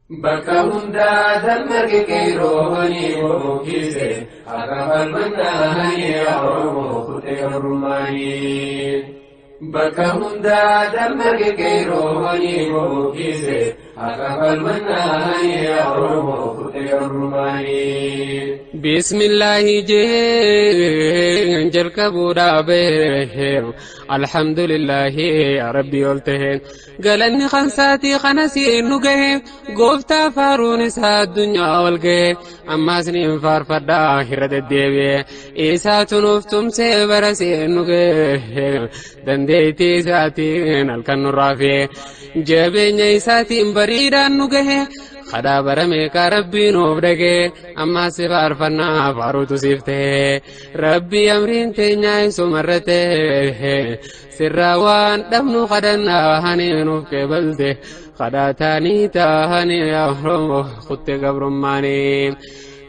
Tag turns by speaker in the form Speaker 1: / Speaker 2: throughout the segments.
Speaker 1: بكهم دادا مركيروهني ومكيسي أغفى المناهني أعرمه خطير الرماني بكهم دادا مركيروهني ومكيسي أغفى المناهني أعرمه خطير الرماني بسم الله جل كبورا به الحمد لله يا ربي قلته قال اني خنساتي خنسي نقه قفتا فارون سا الدنيا والقه اما سنين فارفدا هرد الديبي إيسا تنفتم سيبرسي نقه دنديتي ساتين الكن الرافي جبين إيساتين بريدا نقه خدا برمي كربي نوفدك اما سفار فنا فاروت سيفته ربي امرين تنيا سمرته سراوان دمنو خدنا هني نوفك بلده خدا تاني تاهني يا رب خدت قبرماني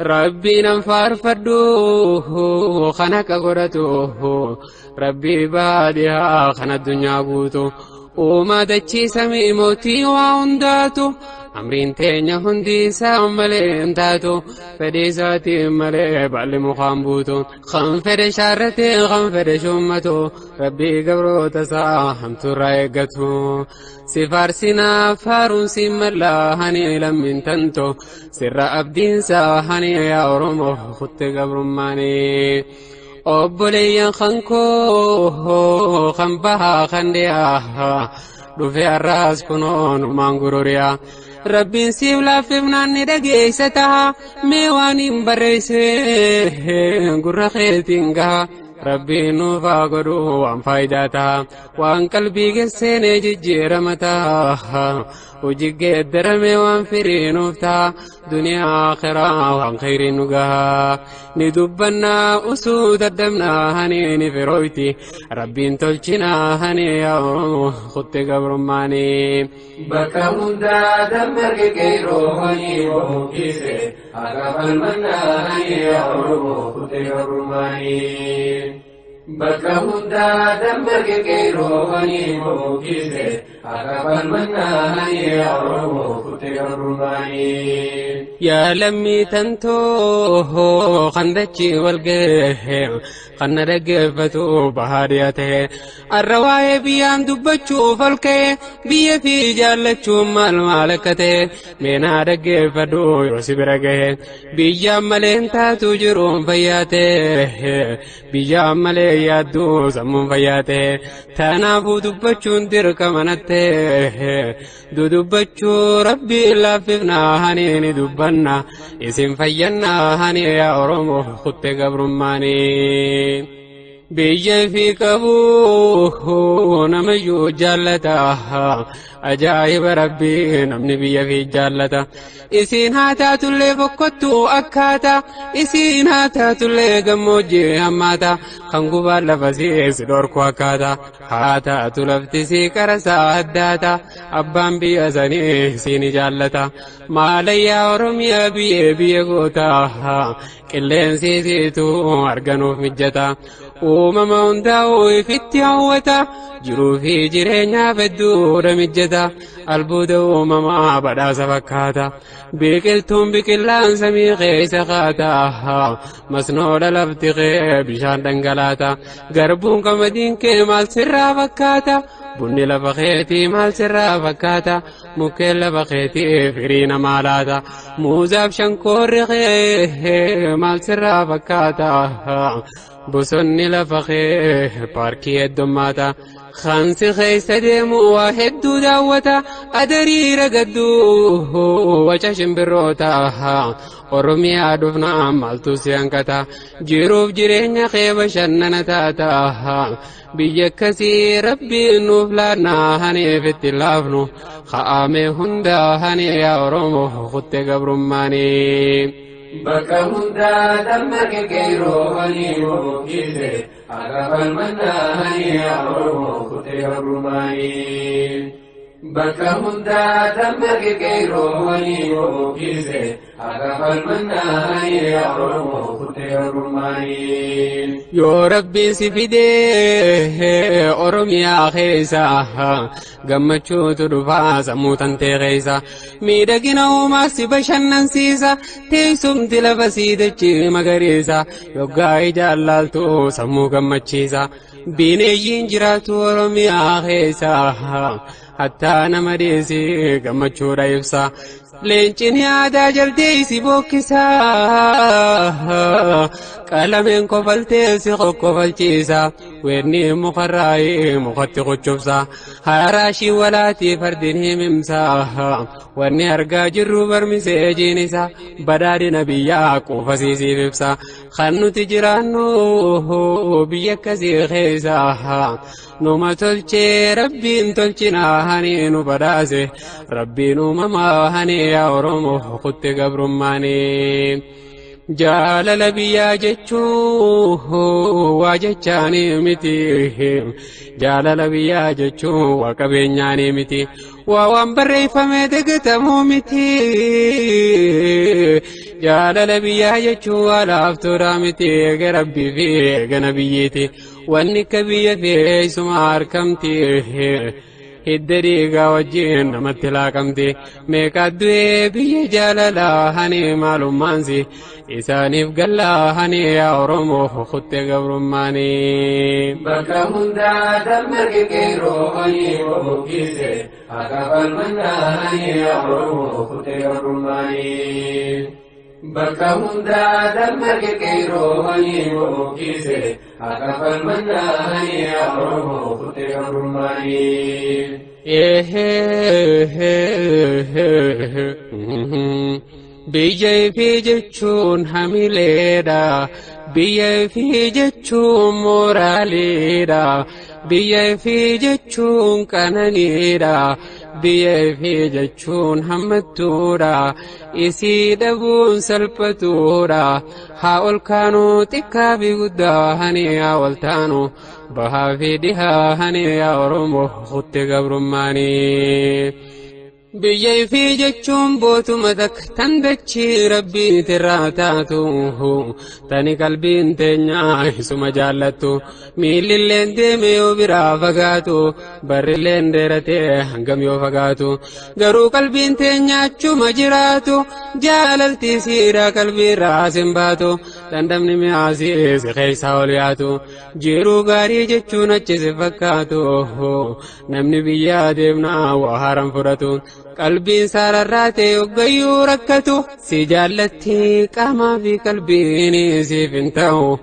Speaker 1: ربي ننفار فدوه خنك قرته ربي بادها خنا الدنيا قوتو وما دچي سمي موتي وعنداتو أمرين تينيا هندي ساملي انتاتو فديساتي ملي بالي مخامبوتو خنفر شارتي خنفر شمتو ربي قبرو تساهم ترايقتو سفار سنا فارون سيملا هني لمن تنتو سر أبدين ساهني يا أرمو خط قبرماني أبولي خنكو خنبها خنديها دفع الراس كنون مانغوريا ربي سيب لا فمنان ندقيستها ميواني مبرسي قرخيتينها ربي نوفا قدو عن فايداتها وان قلبي قسين ججيرمتها وجيك الدرمي وان فري نوفتا دنيا آخرة وان خير نقها ندبنا أسود الدمنا هني نفرويتي ربي انتلشنا هني يا خط قبرماني بكا مدى دمك كيروهني ومكيسي أقف المنا هني يا خط قبرماني بكا مدى دمك كيروهني ومكيسي أقف المنا هني يا خط قبرماني يا لمي تنتو خندتشي والقهم خن رقفتو بهاريته الرواية بيان دبتشو فالكي بي في جالتشو مالكته مينا رقفتو يوسف رقه بيجام ملين تاتو جرون فياته بيجام ملين يادو سمون فياته تنافو دبتشو درك منته دبتشو ربي لاففنا هنيني دبنا اسم فينا هني يا أرمو خط قبرماني بيجي في كبوه نمجو جالتها أجايب ربي نمني بيجي في جالتها إسين هاتات اللي فكتو أكاتا إسين هاتات اللي قموجي هماتا خنقوبا لفسيس دوركو أكاتا هاتات لفتسي كرسا هداتا أبان بيأساني سيني جالتا ماليا ورميا بيه قوتا كلين سيسيتو أرغنو مجتا ومما هنداو فيتي عوتا جرو في جرينيا فدور مجتا البودو مما بدا سفكاتا بيكلتم بكلان سمي غيس خاتا مسنود لفتغي بشان دنگلاتا غربون كمدين كمال سرا فكاتا بني لفخيتي مال سرا فكاتا مكيل لفخيتي فرين مالاتا موزاب شنكور غيه مال سرا فكاتا بسني لفخي باركي الدماتا خانسي خيس ديمو واحد داوتا أدري رقدو وشاشن بروتا ورمي أدفنا مالتو سيانكتا جيروف جيرين خيب شننتاتا بيكسي ربي نوفلانا هني في التلافنو خامي هندا هني يا رمو خط قبرماني بكا هندا دمك كيروهني ومكيسي أقف المنا هني يا خط قبرماني بكهم ذات مرقيروني وكيسه أغفل منها يعرمه كتير رمانين يا ربي سفيده أرميا خيسا قمتشو تدفع سموتا تغيسا ميدقنا وما سبشنن سيسا تيسم تلفسيدة مغريسا يوغاي جلالتو سمو قمتشيسا بينيين جراتو أرميا خيسا حتى نمديسي قمتشو رايفسا لينچني عدا جلديسي بوكسا قلمين قفلتيسي قفلتيسا ويرني مخراي مخطي قجبسا هاراشي ولاتي فرديني ممسا ويرني أرقا جرو برمسي جينيسا بداري نبيا قفسيسي بيبسا خانو تجرانو بيكسي خيسا نوما تلچي ربين تلچنا هني نو بداسي ربي نوما هني يا ورمو خط قبرماني جالل بيا جچو واجچاني متي جالل بيا جچو وقبيناني متي ووان بري فمدقتمو متي جالل بيا جچو ولافتورا متي ربي في غنبيتي وانك بيا في سمار كمتي الدريقة وجين نمتلا كمتي ميكادوي بي جاللا هني معلوم مانسي إساني فقلا هني يا ورمو خط قبرماني بكا مندا دمرك كيرو هني ومكيسي أكفل منا هني يا ورمو خط قبرماني بكا مندا دمرك كيرو هني ومكيسي أكفل منا هني يا ورمو خط قبرماني بيجي في جتشون حميليدا بيجي في جتشون موراليدا بيجي في جتشون كنانيدا بيجي في جتشون حمدتورا يسيدبون سلبتورا حاول كانوا تكابي قداهني أولتانو بها في دها هني ورمو خط قبرماني بيجي في جتشون بوتو مدك تندتشي ربي تراتاتو تاني قلبين تنيا سما جالتو ميل اللين ديمي وبرا فقاتو بر اللين ديرتي هنگم يو فقاتو غرو قلبين تنيا چوما جراتو جاللتي سيرا قلبي راسم باتو تندمني معاسيس خيسا ولياتو جيرو غاري جتشون اچس فقاتو نمني بيا ديمنا وحرم فراتو قلبي سارراتي وغيو ركتو سجالتي قاما في قلبي سيف انتو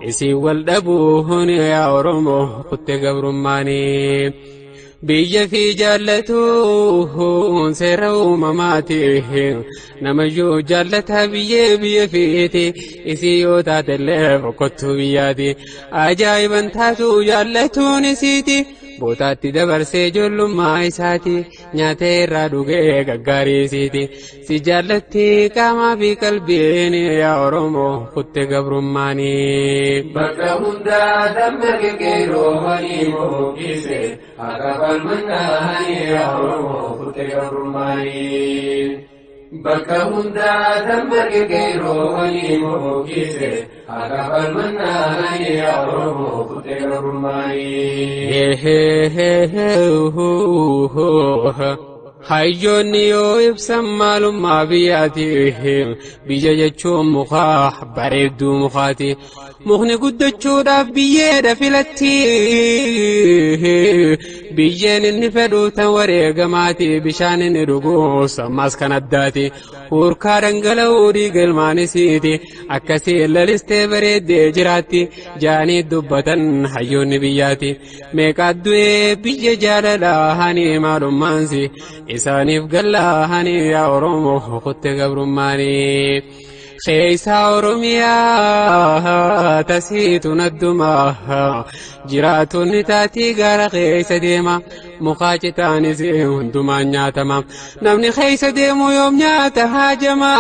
Speaker 1: اسي والدبو هوني يا ورمو قد قبرماني بيجا في جالتو سيرو مماتي نمجو جالتها بيا فيتي اسي يوتا تلف وقتو بياتي عجائبا تاتو جالتو نسيتي بوتاتي دبرسي جلما إساتي نياتي رادوغي غغاريسيتي سجالتي كاما في قلبيني يا ورمو خط قبرماني بكا مندا دمك كيرو هني موكيسي أكفل منا هني يا ورمو خط قبرماني بكا مندا دمك كيرو هني موكيسي أكفل منا هني يا ورمو خط قبرماني حيجوني يبسم مالum ما بياتي بيجا جچو مخاح بريدو مخاتي مخني قدچو دا بيدا فلتي بيجين النفدو توري قماتي بشان نرقو سماس كنداتي وركارن قلو دي قلماني سيتي أكسي الليستي بريد جراتي جاني دبتن حيوني بياتي ميقادوي بيجا جاللا هاني مالum مانسي إساني فقلا هاني يا ورمو خط قبرماني خيسا ورميا تسيتنا الدماء جرات نتاتي غار خيس ديما مخاجتان زيون دمان تمام نمني خيس ديمو يوم نياتا هاجما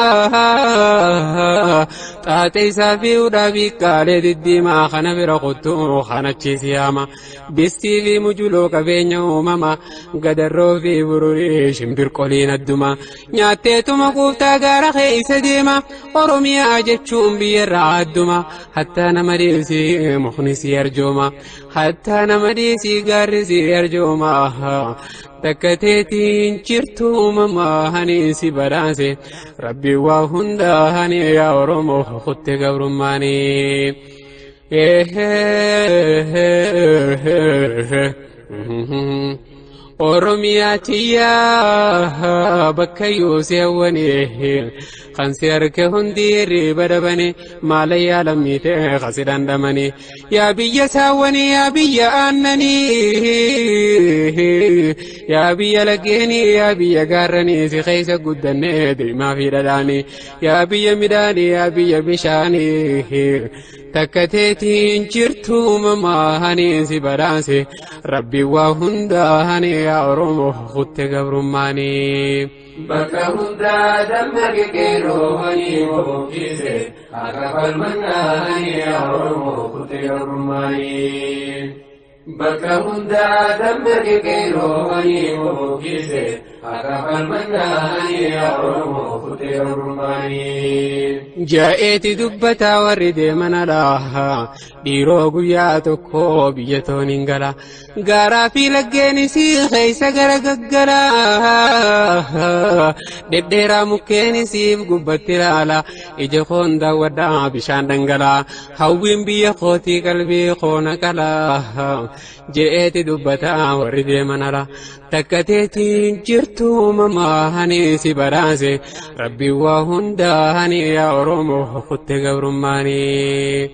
Speaker 1: تاتي سافي ودابي قالي الدماء خنا برقطو خنا تشيسياما بستي في مجلو كفينيو ماما قدرو في بروري شمبر قولين الدماء نياتيتو مقوفتا غار خيس ديما ورميا جتشون بيرا الدماء حتى نمريسي مخنسي يرجوما حتى نمريسي غارسي يرجوما تكتيتين شرتو ماما هنيسي براسي ربي وهندا هني يا ورمو خط قبرماني ورمياتيا بكيو سيواني خنسيرك هنديري بدبني ما لي لميته خسران دمني يا بي ساوني يا بي أنني يا بي لقيني يا بي قارني سخيس قدني دي ما في دلاني يا بي مداني يا بي بشاني تكتيتين جرتو ماما هنيسي براسي ربي وهندا هني يا رمو خط قبرماني بكا هندا دمك كيرو هني وكيسي أقف المنا هني يا رمو خط قبرماني بكا هندا دمك كيرو هني وكيسي أقف المنا هني يا رمو خط قبرماني جاءت دبتا ورد من الله ديرو قياتكو بيتون انقلا غارا في لقيني سي خيس غرققلا دديرا مكيني سيف قبت لالا اجخون دا ودا بشان دنقلا هوين بي خوتي قلبي خونكلا جاءت دبتا ورد من الله تكتيتين جرتو ماما هنيسي براسي ربي وهندا هني يا رمو خط قبرماني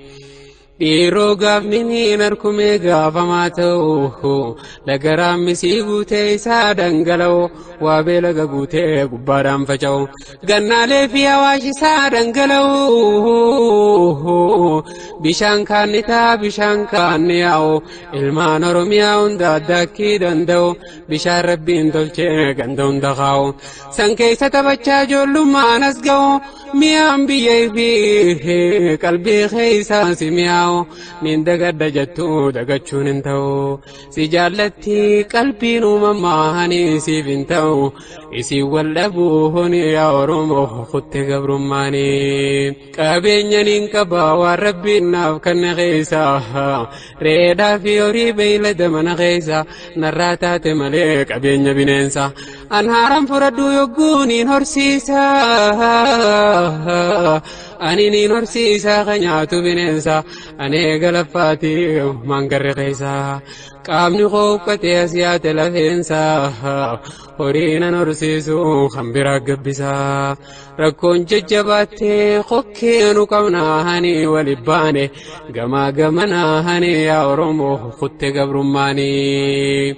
Speaker 1: ديرو قافني نركمي قافماتو لقرام مسيقوتي سادنقلو وابلغ قوتي قبارام فجو قنا لي في واشي سادنقلو بشان كانتا بشان كانياو المان رمياون داداكي دندو بشان ربين دولچه قندون دخاو سنكي ستبچا جولو ما نسقو ميام بيي فيه قلبي خيسا سمياو نين دقد جتو دقچون انتو سجالتي قلبي نومما هني سيف انتو اسي والابو هني يا رمو خط قبرماني قابين نين كبا وربي ناف كن خيسا ريدا فيوري بيلد من خيسا نراتات ملك قابين بننسا انهارم فردو يقوني نرسيسا أني نرسيسا خنياتو بننسا أني قلفاتي منقر خيسا قامني خوفتي أسيات لفنسا هورينا نرسيسو خنبرا قبسا ركون ججباتي خوكينو قمنا هني ولباني قما قمنا هني يا رمو خط قبرماني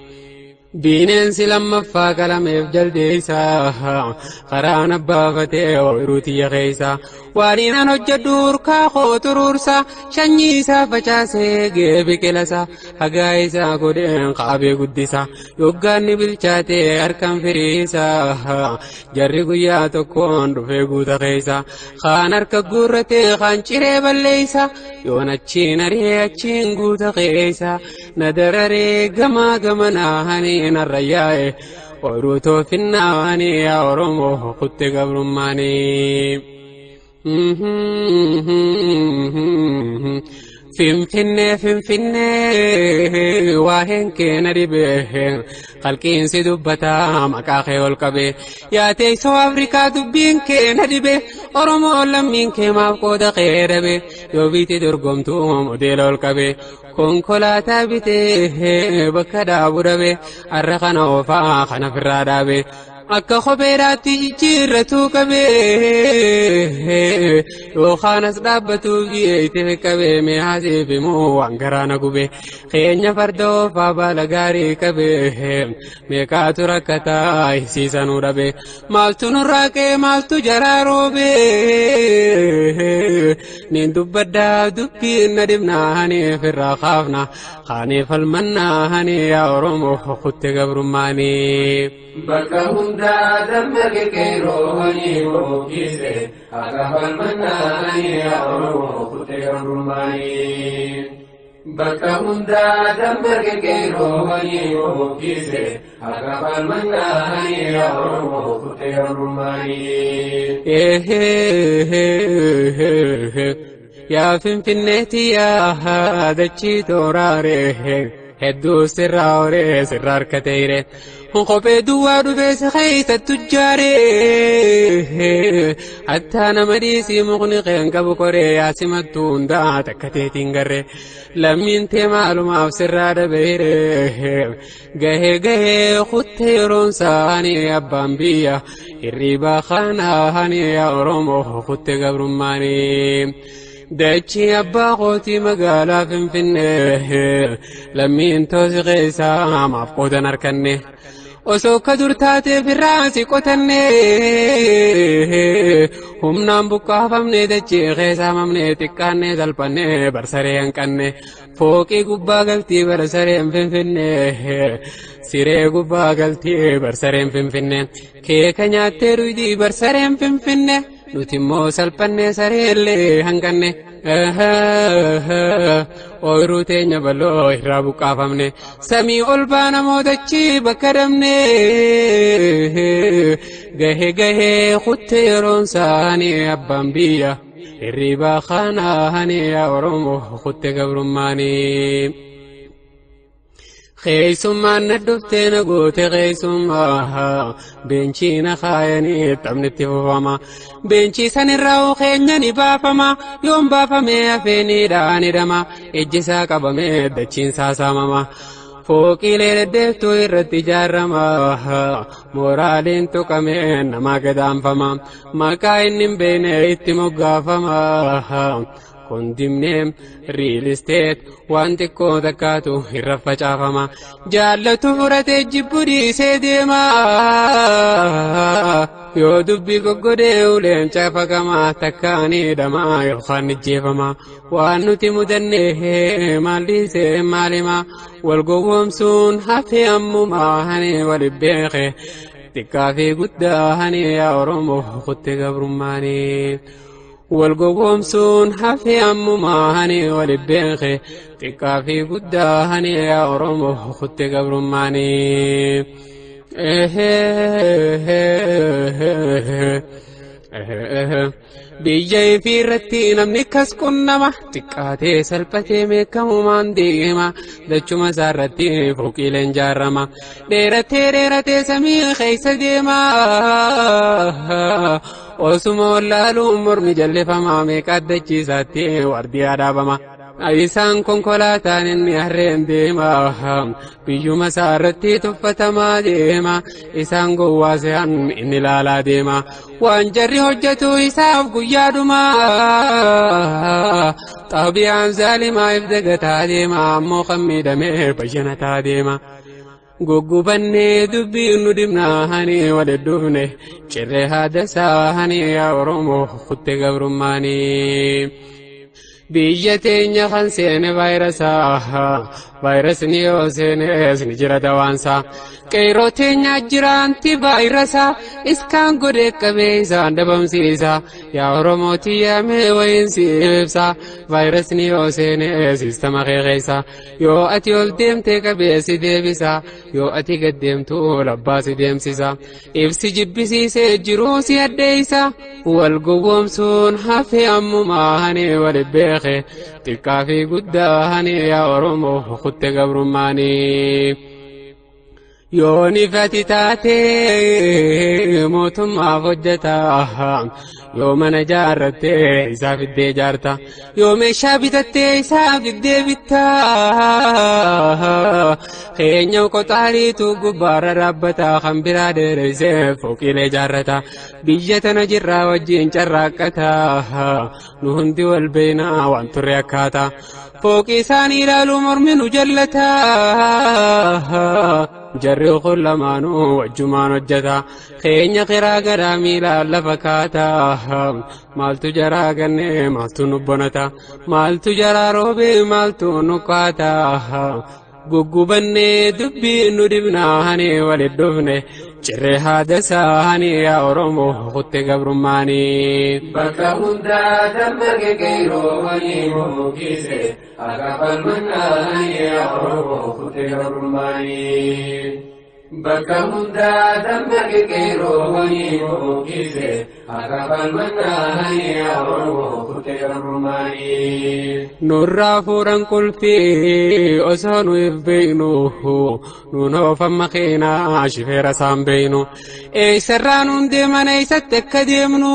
Speaker 1: بيننسي لما فاق لميف جلديسا قران بافتي ويروتي يغيسا وارينا نجدور كاخو ترورسا شنيسا فجاسي قيبي كلسا حقايسا قدين قابي قدسا يوغاني بالشاتي أركان فريسا جري قياتو كون رفي قوتا غيسا خان أركا قرتي خان چري بليسا يونا چين ريه چين قوتا غيسا ندرري قما قمنا هني الرياء وروتو في النواني يا رمو خط قبرماني فين واهن كين ربه خلقين سدبتا مكاخي والكبه يا تيسو أفريكا دبين كين ربه ورمو لمين كما بقود خير به يو بيتي درقمتو مديل والكبه كونكولاتا بيته بكدا بربه الرخنا وفا خنا فرادابه akka kopheedhaatti jijjiirratuu qabee yookaanas dhaabbatuu geeyte qabee mee haasiif immoo waan garaana gubee keenya farda oofaa baala gaarii qabee meeqaatu rakkataa isiisanuu dhabee maaltu nurraa qee maaltu jaraa roobee niin dubbaddaa dubbiin na dhibnaa haniif irraa kaafna haaniif falmannaa hanii yaa Oromoo kutte gabrummaanii. Bakka hundaa dammaqe qeerroo hanii bookise akka falmannaa hanii yaa Oromoo kutte gabrummaanii. Bakka hundaa dammaqe qeerroo hanii bookise akka falmannaa hanii yaa Oromoo kutte gabrummaanii. Yaa Finfinneetti yaa dachii tooraaree hedduu sirraa horee sirraa harkateere kophee duwwaa dhufee si keessattu jaaree hattaa nama dhiisii muqni qeen qabu koree yaasimattu hundaa takka teetiin garree lammiin tee maalumaaf sirraa dhabeere gahee kuttee yeroon saanii abbaan biyya hirriibaa kanaa hanii yaa Oromoo kutte gabrummaanii. Dachi abbaa qootii magaalaa Finfinnee lammiin toosi keessaa maaf qoodan harkanne osoo akka dur taateef irraa si qotanne humnaan buqqaafamne dachee keessaa mamne xiqqaanne salphanne barsaree hanqanne fooqii gubbaa galtii barsareen Finfinne siree gubbaa galtii barsareen Finfinne keeka nyaattee dhuydii barsareen Finfinne nuti immoo salphanne sareellee hanqanne ooyiruu teenya bal'oo irraa buqqaafamne samii ol baana moodachii bakka dhabne gahee kutte yeroon saanii abbaan biyya hirriibaa kanaa hanii yaa Oromoo kutte gabrummaanii. Keessummaan na dhuftee na goote keessummaa beenchii na kaayanii taphnitti fufama beenchii sanirraa keenya ni baafama yoon baafamee hafeenidhaan hidhama ejjisaa qabamee dachiin saasamama fooqiilee deddeeftuu irratti ijaarama mooraaliin tuqamee namaa gadaanfama maqaa inni hin beekne itti moggaafama. Kondimneem real estate waan xiqqoo takkaatu irra facaafama jaallatu fudhatee jibbu dhiisee deema yoo dubbii goggodee uleen caafaqama takkaanii dhamaa yookaan ijjeefama waan nuti mudannee maal dhiisee maalima wal gowwoomsuun hafee ammumaa hani wal beeke xiqqaa fi guddaa hani yaa Oromoo kutte gabrummaanii. والقومسون حفي أمما هني والبيخي تكا في قدا هني يا أرمو خدت قبر ماني بيجي في رتي نمني كسكن ما تكاتي سلبتي ميكو مان ديما دچو مسارتي فوقي لنجارما ديرتي سمي خيس ديما osuma wallaaluun mormi jallifamaa meeqaat dachiisaatti wardii adaabama isaan konkolaataan inni harreen deema biyyuma isaarratti tuffatamaa deema isaan gowwaasehan inni ilaalaa deema waan jarri hojjetu isaaf guyyaadhuma xaabiyaan zaalimaa if dagataa deema ammoo kan miidhamee bashanataa deema. Guggubanne dubbii nu dhibnaa hani waliddufne cirree haadasaa hani yaa Oromoo kutte gabrummaanii. Biyya teenya kan seene vaayirasni yoo seenes ni jira dawaansaa qeerroo teenya jiraanti vaayirasaa iskaan godhee qabee isaan dhabamsiisa yaa Oromooti yaamee wayiinsi ibsa vaayirasni yoo seenes sistama keekeessa yoo ati ol deemtee qabee si deebisa yoo ati gad deemtu labbaa si deemsisa ibsi jibbisiisee jiruu si addeeysa wal gowwoomsuun hafee ammumaa hani wal beeke xiqqaa fi guddaa hani yaa Oromoo kutte gabrummaanii. يوني فتتاتي موتم فجتا يوم أنا جارتي إساف الدي جارتا يوم شابتتي إساف الدي بتا خين يوكو تاريتو قبار ربتا خمبرا دير سيف فوقي لي جارتا بيجتنا جرا وجين جراكتا نهندي والبينا وانتو ريكاتا فوقي ساني لالو مرمن جلتا جري كل مانو وجمان وجتا خين قرا قرامي لفكاتا مالتو جرا غني مالتو نبنتا مالتو جرا روبي مالتو نكاتا غغبني دبي ندبنا هني ولدفني جري هذا ساني يا أورمو خط قبرماني بكا هندا دمك كيرو وني موكيسي أقفل مناني يا أورمو خط قبرماني بكا هندا دمك كيرو وني موكيسي أقفل مناني يا أورمو خط قبرماني نور فوران كل في أسانو يفبينو نونو فمخينا شفير سامبينو اي سرانون ديمان اي ستك ديمنو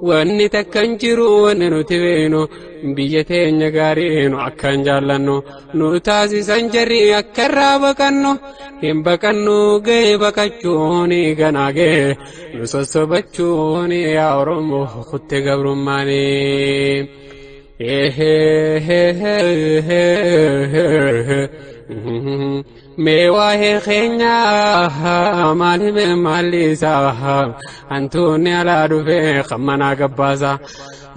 Speaker 1: واني تكنجرو واني نتبينو بيتين نغارينو اكان جالانو نوتاسي سنجري اكرا بكنو هم بكنو غي بكچوني غناغي نسوسو بچوني يا أورمو خط قبرماني ميواه خينيا مالي ماليسا أنتوني على دفي خمنا قباسا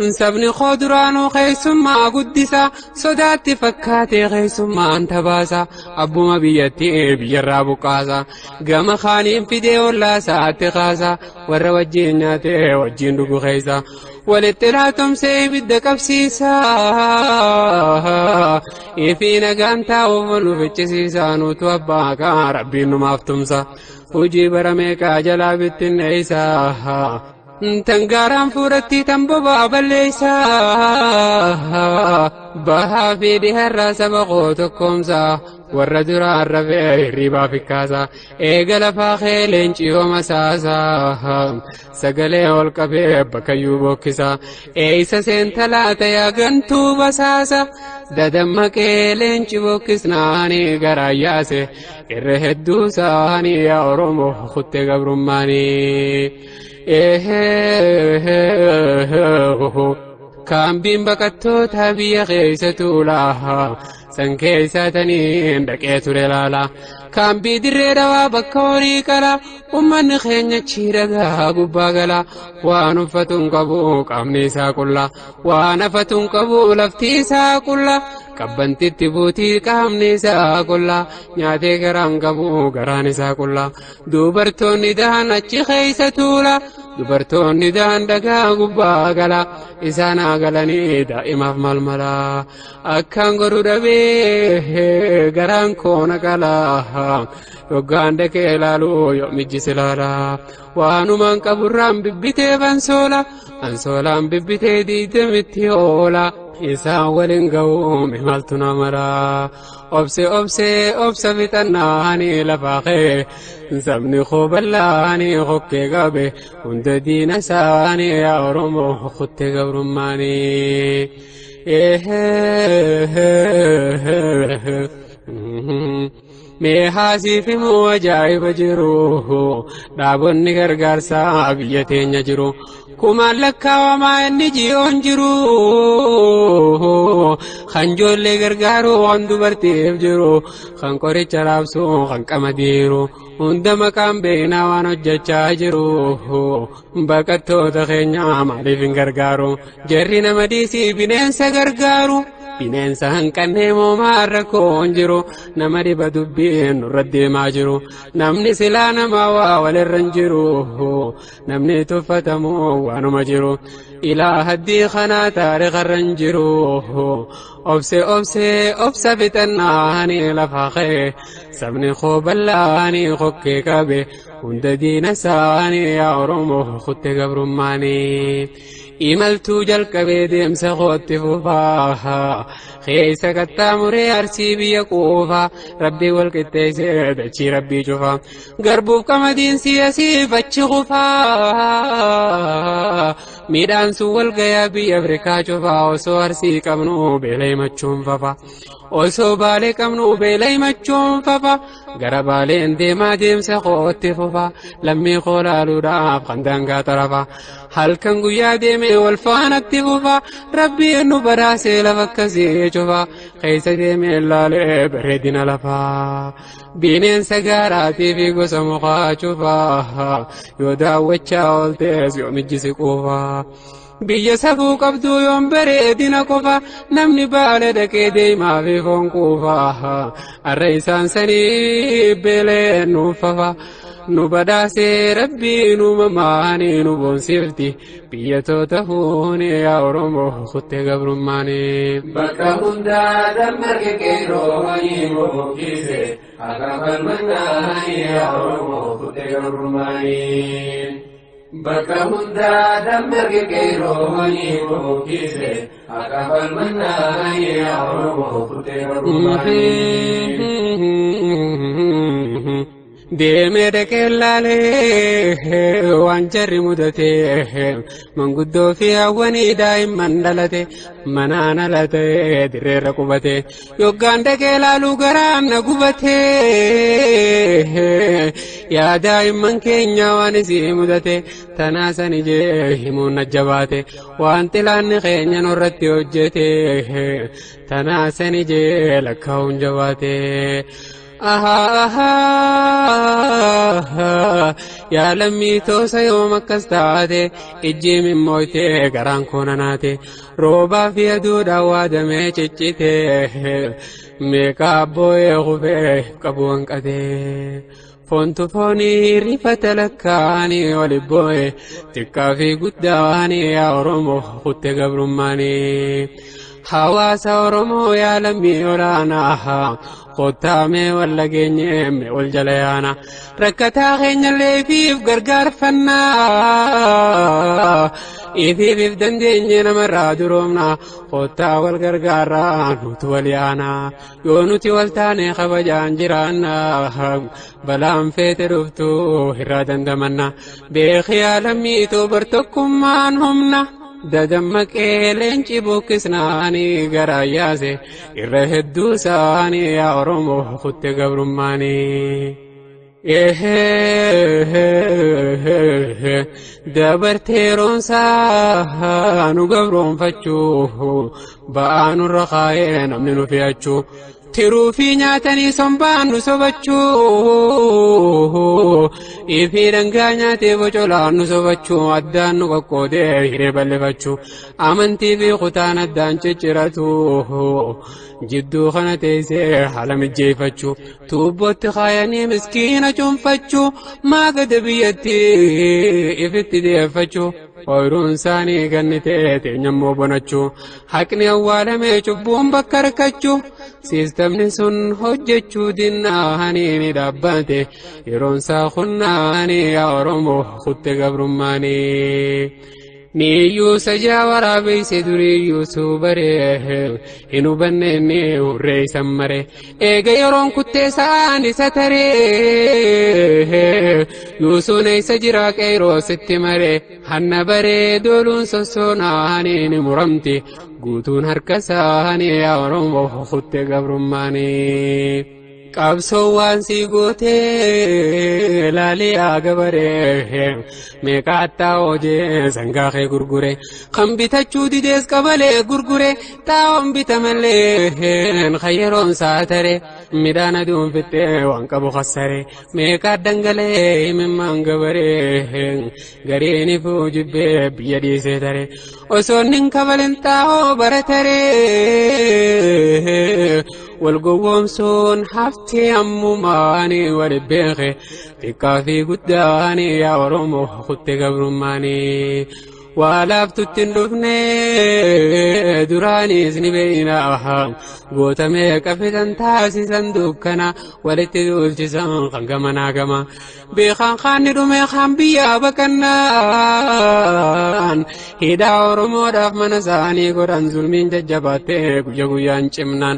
Speaker 1: سبني خضرانو خيسما قدسا صداتي فكاتي خيسما أنت باسا أبو ما بيتي بيرابو قاسا قام خانين في دي ولا ساعتي قاسا ورا وجيناتي وجين دوغو خيسا ولتراتم سيبد كبسيسا يفينا قانتا وفنو فتشسيسا نوتوابا ربينو مافتمسا وجي برميكا جلابت النيسا تنقاران فورتي تنبوبا بليسا بها في ديها الراس بغوتكمسا والردرا الرفيع ريبا في كاسا ايقل فاخيلين چيو مساسا سقلي والقبي بكيو بوكسا ايسا سين تلاتا يا غنتو بساسا ددمك ايلين چي بوكسناني غراياسي ارهدو ساني يا أورمو خط قبرماني كان بين بكتو تبي خيسة لاها سنكيسة تنين دكيت رلالا كان بيدري روا بكوري كلا ومن خينيا تشيرا غباغلا وانفتن قبو قامنيسا كلا وانفتن قبو لفتيسا كلا كبنتي تبوتي قامنيسا كلا نياتي غران قبو غرانيسا كلا دوبرتوني دهان اچي خيسة تولا دوبرتوني دهان دغا غباغلا إسانا غلاني دائما ململا أكان غرو دبي غران كونا كلا يوغان دكي لالو يومي جسلالا وانو من كبران ببتي فانسولا انسولا ببتي دي تمتيولا إسا ولنغو ممالتنا مرا أبسي فتناني لفاقي زمني خوبلاني خوكي غابي وند دين ساني يا أورمو خطي قبرماني ميحاسي في مواجايب جروه دابني غرغرسا بيتين يجرو كما لكا وما انجي انجرو خنجول غرغارو عندو برتيف جرو خنقوري چرابسو خنقمديرو عندما كان بينا وانو جچا جرو بكتو تخينيا مالي غرغارو جرينا مديسي بننسا غرغارو bineensa hanqannee moomaa rakkoon jiru nama dhiba dubbiin nurratti himaa namni silaa nama waa walirra hin jiru namni tuffatamu waanuma jiru ilaa haddii kanaa taariikharra hin jiru obsa bitannaanii lafaa kee sabni koo ballaanii bokkee qabe hunda diina isaanii yaa Oromoo kutte gabrummaanii imaltuu jalqabee deemsa kootti fufaa keessa qaxxaamuree arsii biyya quufaa rabbii wal qixxeessee dachii rabbii cufaa garbuuf qamadiin siyaasiif achi qufaa midhaan sun wal gayaa biyya Afrikaa cufaa osoo arsii qabnu beelay machuun fafa osoo baalee qabnu beelay machuun fafa gara baaleen deemaa deemsa kootti fufa lammii koo laaluudhaaf kan daangaa tarafa halkan guyyaa deemee wal faanatti fufa rabbiin nu badhaasee lafa akkasii cufa keessa deemee laalee bareedina lafaa bineensa gaaraatii fi gosa mukaa cufa yoo daawwachaa ooltees yoo mijjisi quufa biyya safuu qabdu yoon bareedina qofa namni baala dhaqee deemaa fi foon quufa arra isaan sanii beelee nuufafa nu badhaasee rabbii nu mamaanii nu boonsifti biyya toota fuuni yaa Oromoo kutte gabrummaanii bakka hundaa dammarge qeerroo wanii bookise akka falmannaanii yaa Oromoo kutte gabrummaanii bakka hundaa dammarge qeerroo wanii bookise akka falmannaanii yaa Oromoo kutte gabrummaanii deemee dhaqee laalee waan jarri mudate manguddoo fi hawwanii daa'imman dhalate manaan alate dirreerra qubate yoggaan dhaqee laaluu garaan na gubate yaa daa'imman keenya waan isii mudate tanaasan ijee himuun najjabaate waan xilaanni keenya nurratti hojjete tanaasan ijee lakkaa'uun jabaate yaa lammii toosa yoom akkas taate ijji mimmooyte garaan koona naate roobaa fi aduudhaan waadamee ciccite meeqa abbooyee kufee qabu hanqate foontu foonii rifata lakkaanii wali boo'e xiqqaa fi guddaanii yaa Oromoo kutte gabrummaanii hawaasa Oromoo yaa lammii olaanaa qottaamee walla geenyeemme ol jala yaana rakkataa keenyallee ifiif gargaarfannaa ifiif dandeenye namarraa duroomna qottaa wal gargaarraa nuti wal yaana yoo nuti wal taane kabajaan jiraanna balaan feete dhuftu irraa dandamanna beekii yaa lammii too bartokkummaan humna dadammaqee leenci buqqisnaanii garaa yaase irra hedduu isaanii yaa Oromoo kutte gabrummaanii dabartee roonsaa nu gabroonfachuu ba'aa nurra kaayee namni nu fe'achuu tiruu fi nyaatanii sombaan nu sobachuu ifi dhangaa nyaatee bocolaan nu sobachuu addaan nu qoqqoodee hiree bal'ifachuu amantii fi kutaan addaan cicciratu jidduu kana teessee haala mijjeeffachuu tuubbootti kaayanii miskiina cuunfachuu maagada biyyatti ifitti deeffachuu ooyiruun isaanii gannitee teenyammoo bonachuu haqni awwaalamee cubbuun bakka harkachuu siistamni sun hojjechuu dinnaanii ni dhaabbate yeroon isaa kunnaanii yaa Oromoo kutte gabrummaanii niyyuu sajaa waraabeyse duriyyuu suubaree hin hubanneenni hurree isan mare eega yeroon kuttee isaan isa taree yuusuun eessa jiraa qeyroo sitti mare hanna baree dooluun sossoonaanii ni muramti guutuun harka isaanii yaa Oromoo kutte gabrummaanii qabsoo waan sii gootee laalee agabaree meeqa xaa'oo jee sangaa kee gurgure kan bitachuu didees qabalee gurgure xaa'oon bitamalee kan yeroon isaa tare midhaan aduun fixee waan qabu kassare meeqa dhangalee himimmaan gabaree gariin ifuu jibbee biyya dhiisee tare osoon hin kabalin xaa'oo barataree والقوامسون حفتي أموماني والبيخي تكافي قداني يا ورمو خدت قبرماني walaaftu ittiin dhufne duraanis ni beeyna gootamee qafitan taasisan dukkana walitti duulchisan kan gamanaa gama beekan kaanni dhume kan biyyaa baqannaan hidhaa oromoodhaaf mana isaanii godhan zulmiin jajjabaattee guyya guyyaan cimnaan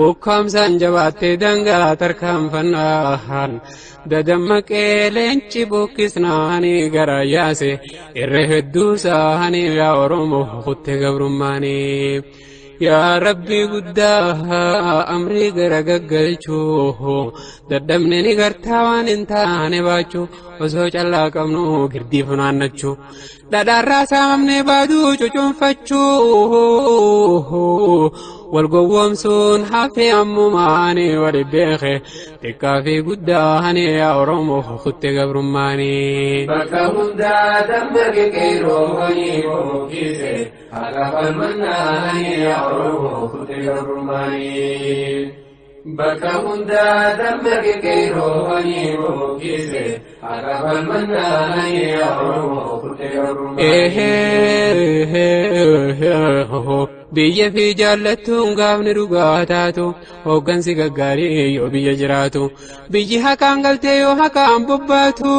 Speaker 1: ukkaamsaan jabaattee dangaa tarkaanfannaan dadammaqee leenci bukkisnaanii gara yaase irra hedduu isaanii yaa oromoo kutte gabrummaanii yaa rabbi guddaa amrii gara gaggalchuu dadhabne ni gartaa waan hin taane baachuu osoo callaa qabnu girdii funaannachuu dhadhaarraa saamamnee baaduu cucunfachuu walgowwoomsuun hafee ammumaanii wali beeke xiqqaa fi guddaanii yaa oromoo kutte gabrummaanii bakka hundaa dammaqe qeeroo wanii bookise haqa falmannaanii yaa oromoo kutte gabrummaanii bakka hundaa dammaqe qeeroo wanii bookise haqa falmannaanii yaa oromoo kutte gabrummaanii biyya fi jaallattuun gaafni dhugaa taatu hooggansi gaggaarii yoo biyya jiraatu biyyi haqaan galtee yoo haqaan bobbaatu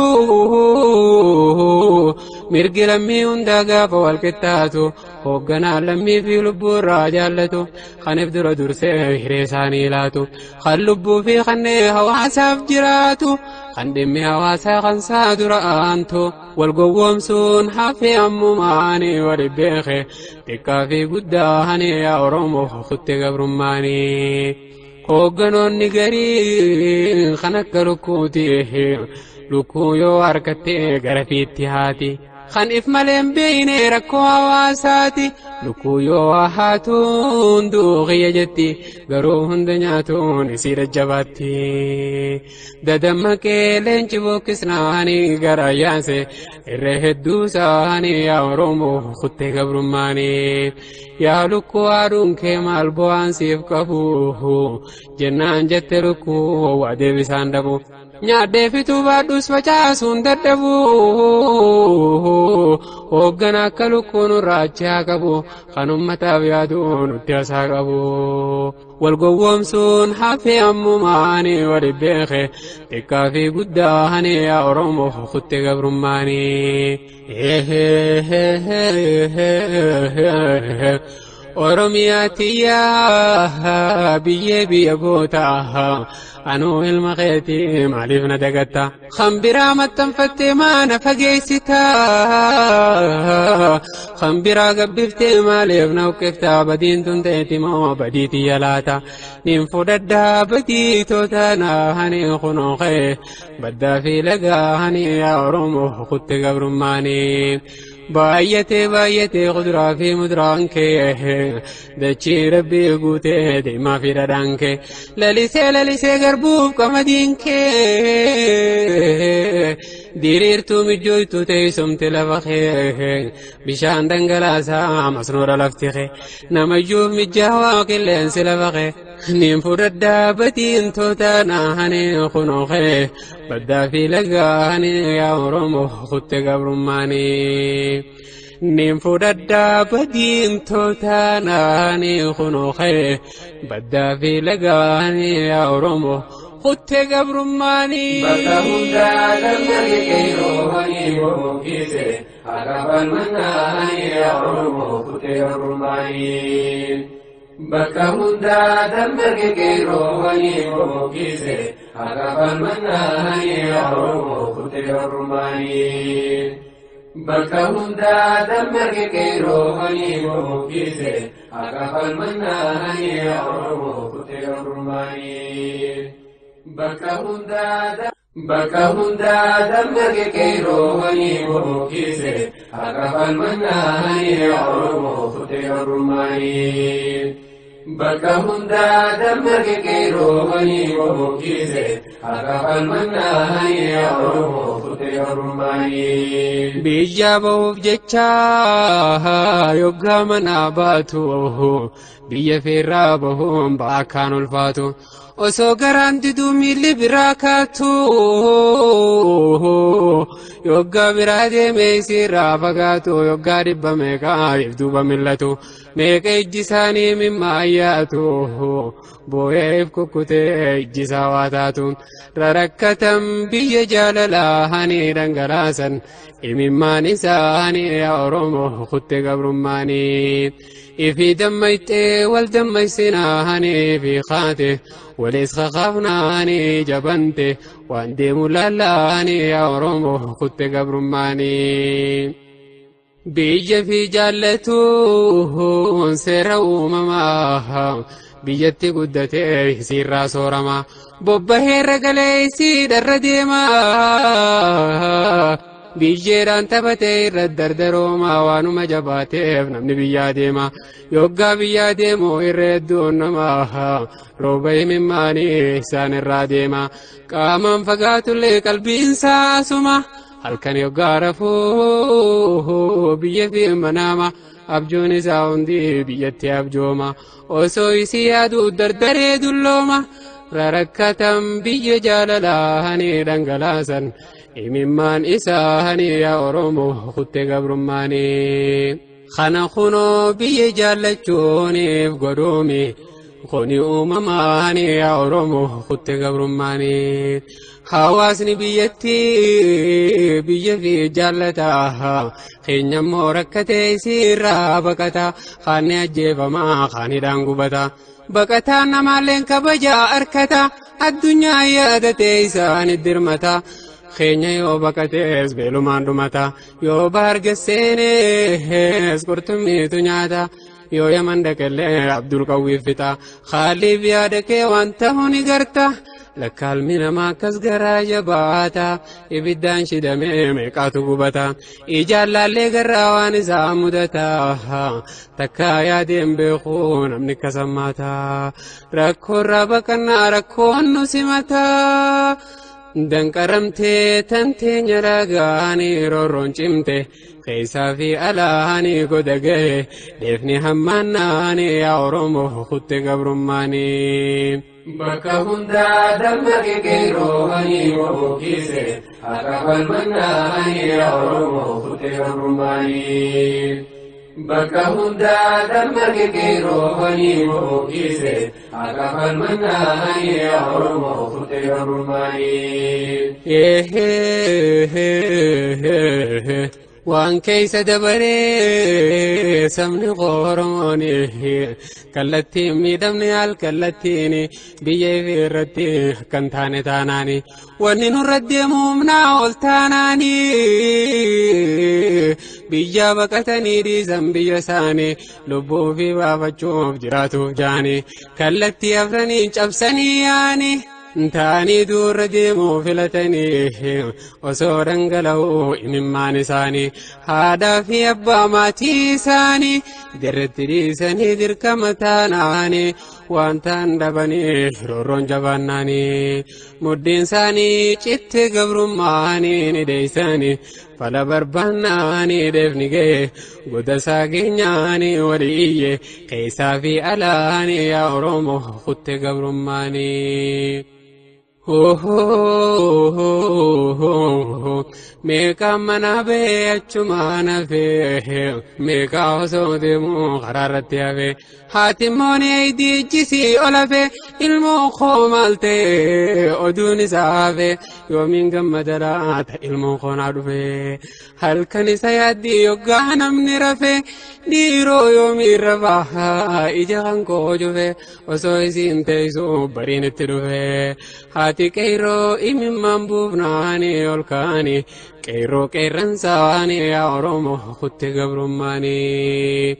Speaker 1: mirgi lammii hundaa gaafa wal qixxaatu hoogganaan lammii fi lubbuu irraa jaallatu kaniif dura dursee hiree isaanii laatu kan lubbuu fi kannee hawaasaaf jiraatu kan dhimmi hawaasaa kan saa dura aantu wal gowwoomsuun hafee ammumaanii wali beeke xiqqaa fi guddaanii yaa oromoo kutte gabrummaanii hoogganoonni garii kan akka lukkuuti lukkuu yoo harkattee gara fiitti haati kan if maleen beeyne rakkoo hawaasaati lukkuu yoo haatuun duuqiyya jetti garuu hunda nyaatuun isii jajjabaatti dadammaqee leenci bukkisnaanii gara yaase irra hedduu isaanii yaa oromoo kutte gabrummaanii yaa lukkuu haaduun kee maal bu'aan siif qabu jennaan jette lukkuu waa deebisaan dhabu nyaadhee fituu baadhuus facaasuun dadhabu hooggan akka lukkuun raachaa qabu kan ummataaf yaadu nutti hasaa qabu wal gowwoomsuun hafee ammumaanii wali beeke xiqqaa fi guddaanii yaa oromoo kutte gabrummaanii oromiyaa tiyyaa biyyee biyya gootaa anuu ilma keetii maaliif na dagatta kan biraa maxxanfattee maana fageessitaa kan biraa gabbiftee maaliif na uqqiftaa badiin tun ta'eeti moo badii tiyya laata nin fudhadhaa badii toota naahanii kunoo kee baddaa fi lagaanii yaa oromoo kutte gabrummaanii baay'atee kuduraa fi muduraan kee dachii rabbii guutee deemaa fi dhadhaan kee lalisee garbuuf qamadiin kee diriirtuu mijjooytu teessumte lafa kee bishaan dhangalaasaa masnoora lafti kee namayyuuf mijjaawaa qilleensi lafa kee nin fudhadhaa badiin toota naahanii kunoo kee baddaa fi lagaanii yaa oromoo kutte gabrummaanii nin fudhadhaa badiin toota naahanii kunoo kee baddaa fi lagaanii yaa oromoo kutte gabrummaanii bakka hundaa dammaqe qeeroo wanii bookise haqa falmannaanii yaa oromoo kutte gabrummaanii bakka hundaa dammaqe qeeroo wanii bookise haqa falmannaanii yaa oromoo kutte gabrummaanii bakka hundaa dammaqe qeeroo wanii bookise haqa falmannaanii yaa oromoo kutte gabrummaanii bakka hundaa dammaqe qeeroo wanii bookise haqa falmannaanii yaa oromoo kutte gabrummaanii bakka hundaa dammaqe qeeroo wanii bookise haqa falmannaanii yaa oromoo kutte gabrummaanii biyya ba'uuf jecha yoggaa manaa baatu biyya feerraa bahuun baakkaan ulfaatu osoo garaan diduu miilli biraa kaatu yoggaa biraa deemee isiirraa fagaatu yoggaa dhibba meeqaaf duuba mil'atu meeqa ijji isaanii mimmaayyaatu boo'eef kukkutee ijji isaa waa taatuun rarakkatan biyya jaalalaa hani dhangalaasan imimmaan isaanii yaa Oromoo kutte gabrummaanii ifi dammayxee wal dammaysinaa hani fi kaate walis kakaafnaa hani jabante waan deemu lallaanii yaa Oromoo kutte gabrummaanii biyya fi jaallatuun seera uumamaa biyyatti guddatee isiirraa soorama bobbaheerra galee isiidharra deemaa biyyeedhaan taphatee irra dardaroomaa waanuma jabaateef namni biyyaa deema yoggaa biyyaa deemu irra hedduun namaa rooba imimmaanii isaan irraa deema qaamaan fagaatullee qalbiinsaa asuma halkan yoggaa rafuu biyya fi manaama abjuun isaa hundi biyyatti abjooma osoo isii yaaduu dardaree dullooma rarakkatan biyya jaalalaa hani dhangalaasan imimmaan isaa hani yaa Oromoo kutte gabrummaanii kana kunoo biyya jaallachuuniif godhuumi kuni uumamaa hani yaa Oromoo kutte gabrummaanii hawaasni biyyatti biyya fi jaallataa keenyammoo rakkatee isiirraa baqata kaanni ajjeefamaa kaanidhaan gubata baqataan namaalleen kabajaa arkata addunyaa yaadatee isaanit dirmata keenya yoo baqatees beelumaan dhumata yoo bahar gasseenees qurxummiitu nyaata yoo yaman dhaqellee abdul qawwiif fixa khaaliif yaada kee waan ta'u ni garta lakkalmi namaa akkas garaa jabaata ibiddaan shidamee meeqaatu gubata ijaallaallee garraa waan isaa mudata takkaa yaadeen beekuu namni kasammaata rakkoorraa baqannaa rakkoon nu simata danqaramtee tanteenya dhagaanii roorroon cimte keessaa fi alaanii goda gahe deefni hammaannaanii yaa Oromoo kutte gabrummaanii bakka hundaa damma qeqeeroowanii bookise akka falmannaanii yaa Oromoo kutte gabrummaanii bakka hundaa damma qeqeeroowanii bookise akka falmannaanii yaa Oromoo kutte gabrummaanii waan keeysa dabaree sabni Oromoon kallattiin miidhamne al kallattiin biyya irratti akkan taane taanaani wanni nurra deemu humnaa ol taanaani biyya baqatanii dhiisan biyya isaanii lubbuu fi baafachuuf jiraatuuf jaani kallattii afranii cabsanii yaani taanii durra deemuu filatanii osoo dhangala'uu imimmaan isaanii haadhaa fi abbaa maatii isaanii dirretti dhiisanii dirqama taanaanii waan ta'an dhabanii roorroon jabaannaanii muddiin isaanii citte gabrummaanii ni deeysanii fala barbaannaanii deefni ga'e goda isaa geenyaanii waliyye keessaa fi alaanii yaa Oromoo kutte gabrummaanii meeqa mana bee achuma nafe meeqa osoo deemu karaarratti hafe haatimmoon eeydii ijjisii olafe ilmoo koo maalte oduun isaa hafe yoomiin gammada laata ilmoo koonaa dhufe halkan isa yaaddii yoggaa namni rafe dhiiroo yoomiin rafaa ija kan koo jufe osoo isiin teessu bariin itti dhufe haati qeerroo imimmaan buufnaanii ol kaanii qeerroo qeerransaanii yaa Oromoo kutte gabrummaanii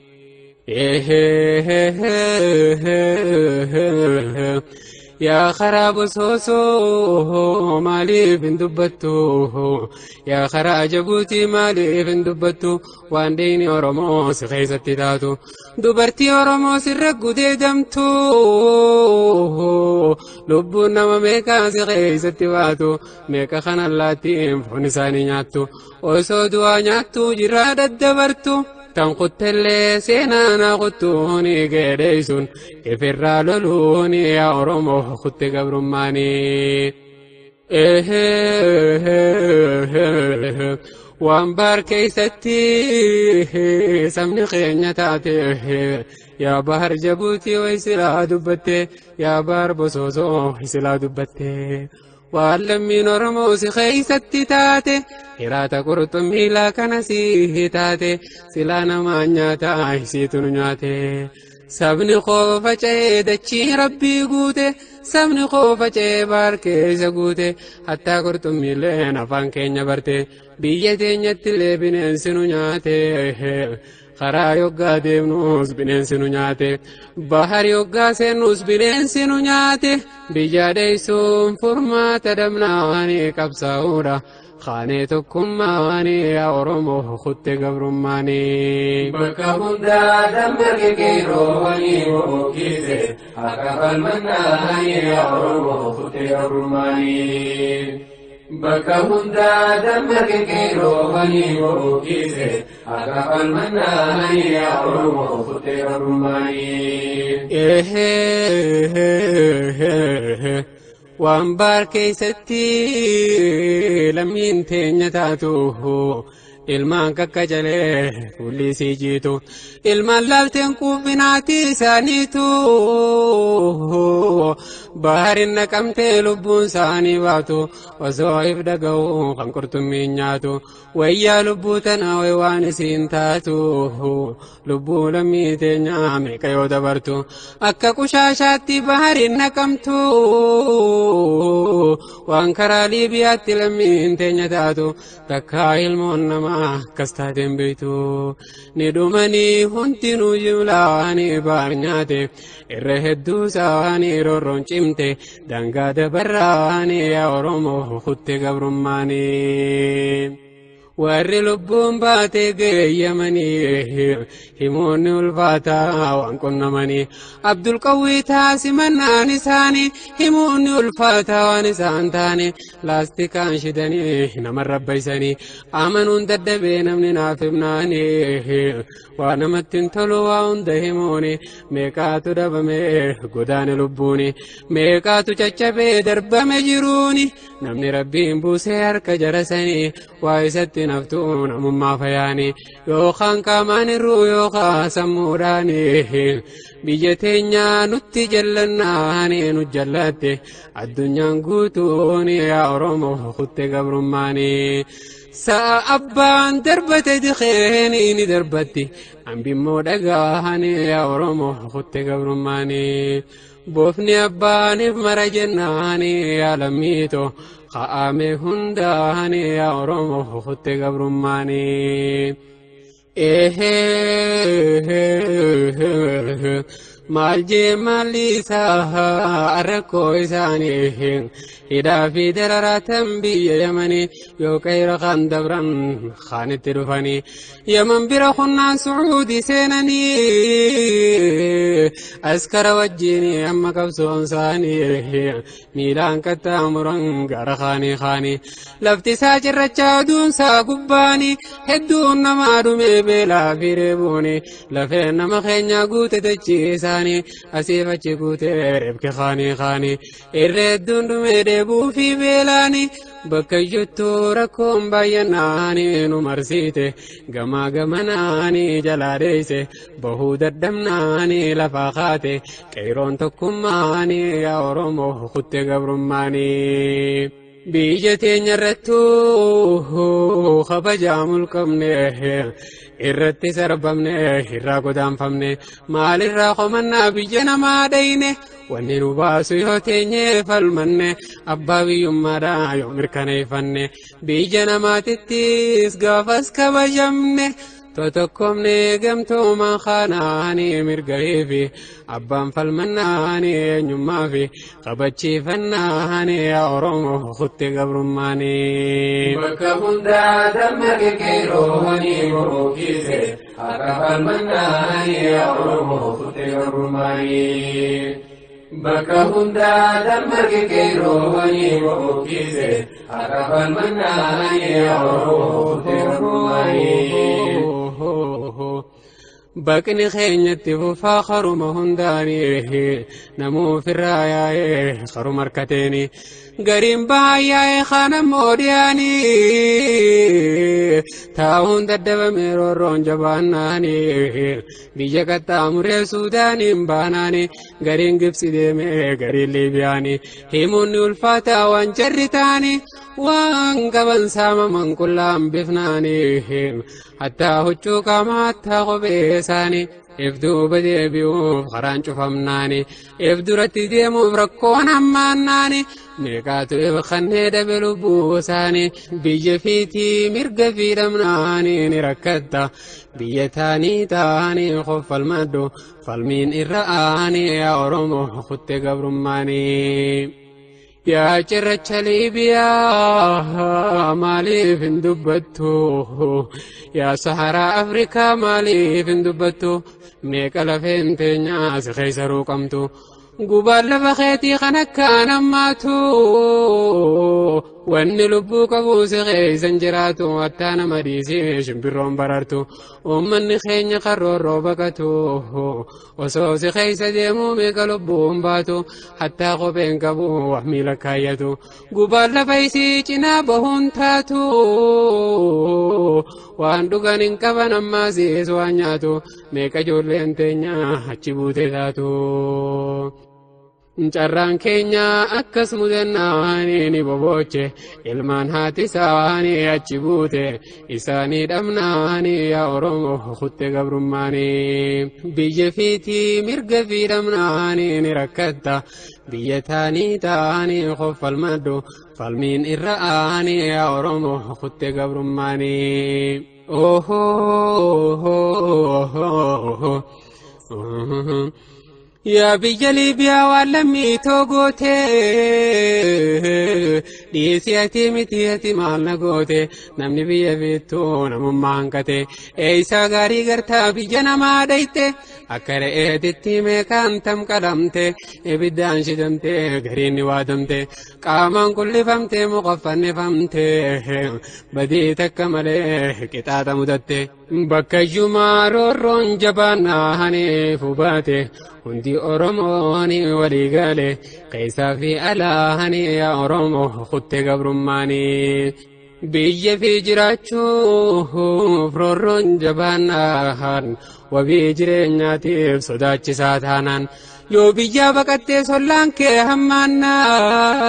Speaker 1: yaa karaa bosoosoo maaliif hin dubbattu yaa karaa jabuutii maaliif hin dubbattu waan deeyni Oromoo si keessatti taatu dubartii Oromoo sirra gudeedamtu lubbuun nama meeqaa si keessatti baatu meeqa kan allaattiin foon isaanii nyaattu osoo du'aa nyaattu jirraa daddabartu تنقط اللي سينانا قطوني قديسون إفرا لولوني يا أرمو خط قبر ماني وانبار كيستي سمني خينيتاتي يا بحر جبوتي ويسلا دبتي يا بحر بصوصو ويسلا دبتي وعلمي نرموس خيستي تاتي هراتا قرطمي لا كنسيه تاتي سلانا ما نياتا سيتون نياتي سبني خوفة دچي ربي قوتي سبني خوفة باركي زقوتي حتى قرطمي لين أفان كينيا برتي بيجتي نيتلي بننسنو نياتي خرا يوغا ديمنوس بننسنو نياتي بحر يوغا سنوس بننسنو نياتي بيجاديسون فرما تدمناني كبساورا خانيتكم ماني يا أرمو خط قبر ماني بكهم دا دمك كيرواني وكيزي أكفل مناني يا أرمو خط قبر ماني بكهم دا دمك كيرواني وكيزي أكفل مناني يا أرمو خط قبر ماني وانبار كيستي لمين تنيتاتو ilmaan kakkajalee kullisii jiitu ilmaan laalteen kubbinaati isaaniitu baharin naqamtee lubbuun isaanii baatu osoo if dhaga'u kan qurxummii nyaatu wayyaa lubbuu tanaa way waan isiin taatu lubbuu lammii teenyaa meeqa yoo dabartu akka qushaashaatti baharin naqamtu waan karaa liibiyaatti lammiin teenya taatu takkaa ilmoon namaa كستادم بيتو ندومني هنتنو جملاني بارنياتي الرهدو ساني رورون چمتي دنگا دبراني يا أرمو خط قبر ماني warri lubbuun baatee geeyyamanii himuunni ulfaataa waan qunnamanii abdul qawwii taasimanaan isaanii himuunni ulfaataa waan isaan taane laastikaan shidanii nama rabbaysanii amanuun daddabee namni naaf himnaanii waa namatti hin tolu waa hunda himuuni meeqaatu dhabame godaane lubbuuni meeqaatu caccabee darbame jiruuni namni rabbiin buusee harka jarasanii waa isatti naftuun amummaa fayaanii yookaan qaamaan irruu yookaan sammuudhaanii biyya teenyaa nutti jallannaanii nu jallatte addunyaan guutuun yaa Oromoo kutte gabrummaanii sa'a abbaan darbate dikheeni ni darbatti ambimmoo dhagaahanii yaa Oromoo kutte gabrummaanii boofni abbaaniif mara jennaanii yaa lammiitoo خامه هنداني يا أرمو خط قبرماني مالجي ماليسا أركو إساني إذا في درارة بي يمني يو كير خان دبران خان ترفاني يمن برخنا سعودي سيناني أسكر وجيني أما كبسون ساني ميلان كتامران غار خاني خاني لفتي ساجر رجادون سا قباني هدون نمارو ميبلا في ريبوني لفين نمخينيا قوت تجيسا أسيفة شكوتي ربك خاني خاني الردون دميدبو في بيلاني بكجتو ركوم بيناني نمرسيتي غما غمناني جلاليسي بهود الدمناني لفاخاتي كيرون تكماني يا أرمو خط قبرماني بيجتي نرتو خبجام الكمنه irratti sarbamne irraa godaanfamne maalirraa qomanna biyya namaa dhayne wanni nu baasu yoo teenye falmanne abbaa biyyummaadhaa yoo mirkaneeffanne biyya namaatittis gaafas kabajamne تتكمني قمتو ما خاناني مرقريفي أبان فالمناني نما في قبتشي فناني يا أرمو خط قبرماني بكهن دا دمك كيرواني مروكيزي أكفى المناني يا أرمو خط قبرماني بكهن دا دمك كيرواني مروكيزي أكفى المناني يا أرمو خط قبرماني بقني خينيتي فاخر مهنداني نمو في الرايا خرو مركتيني قريم بايا خانا مودياني تاون ددب ميرورون جباناني بيجا كتامر سوداني مباناني قرين قبسي ديمي قرين ليبياني هيموني الفاتا وانجرتاني وان قبن ساما من كلام بفناني حتى هجوك ما تغبيساني افدو بدي بيوف خران شفمناني افدو رتي ديمو بركون هماناني ميقاتو ابخني دبلو بوساني بيجي فيتي مرق في دمناني نركتا بيتاني تاني خف المدو فالمين إرآني يا أرمو خط قبرماني يا جرچ ليبيا مالي فندبتو يا صحراء أفريقيا مالي فندبتو ميكالا فينتينيا سخيسرو قمتو قبال لفخيتي خنكا نماتو واني لبو قبو سخي سنجراتو واتانا مديسي شمبرون برارتو ومن خيني قرر روبكتو وسو سخي سديمو ميكا لبو مباتو حتى قبين قبو وحمي لكايتو قبال لفايسي جنابهن تاتو واندو غنين كبا نماسي سوانياتو ميكا جولين تينيا حجبوتي تاتو Carraan keenya akkas mudannaani ni boboche ilmaan haati isaanii achi buute isaanii dhabnaani yaa Oromoo kutte gabrummaani biyya fiitii mirga fi dhabnaani ni rakkatta biyya taanii taanii qoffal maddu falmiin irra aani yaa Oromoo kutte gabrummaani يا بيجلي بيا والمي توغوتي ديسياتي متياتي مالنا غوتي نمني بيا بيتو نمم مانكتي ايسا غاري غرتا بيجنا ما دايتي اكره ايدتي ميكان تم قدمتي ابدان شدمتي غريني وادمتي قامان كل فمتي مقفن فمتي بدي تكمله كتاتا مدتي بكجما رون جبانا هني فوباتي هندي أورموني وليقالي قيسا في ألاهني يا أورمو خدت قبرماني بيجي في جراتشو فرورون جباناهان وبيجرين ناتيف صداتش ساتانان يو بيجا بكتي سولان كي همانان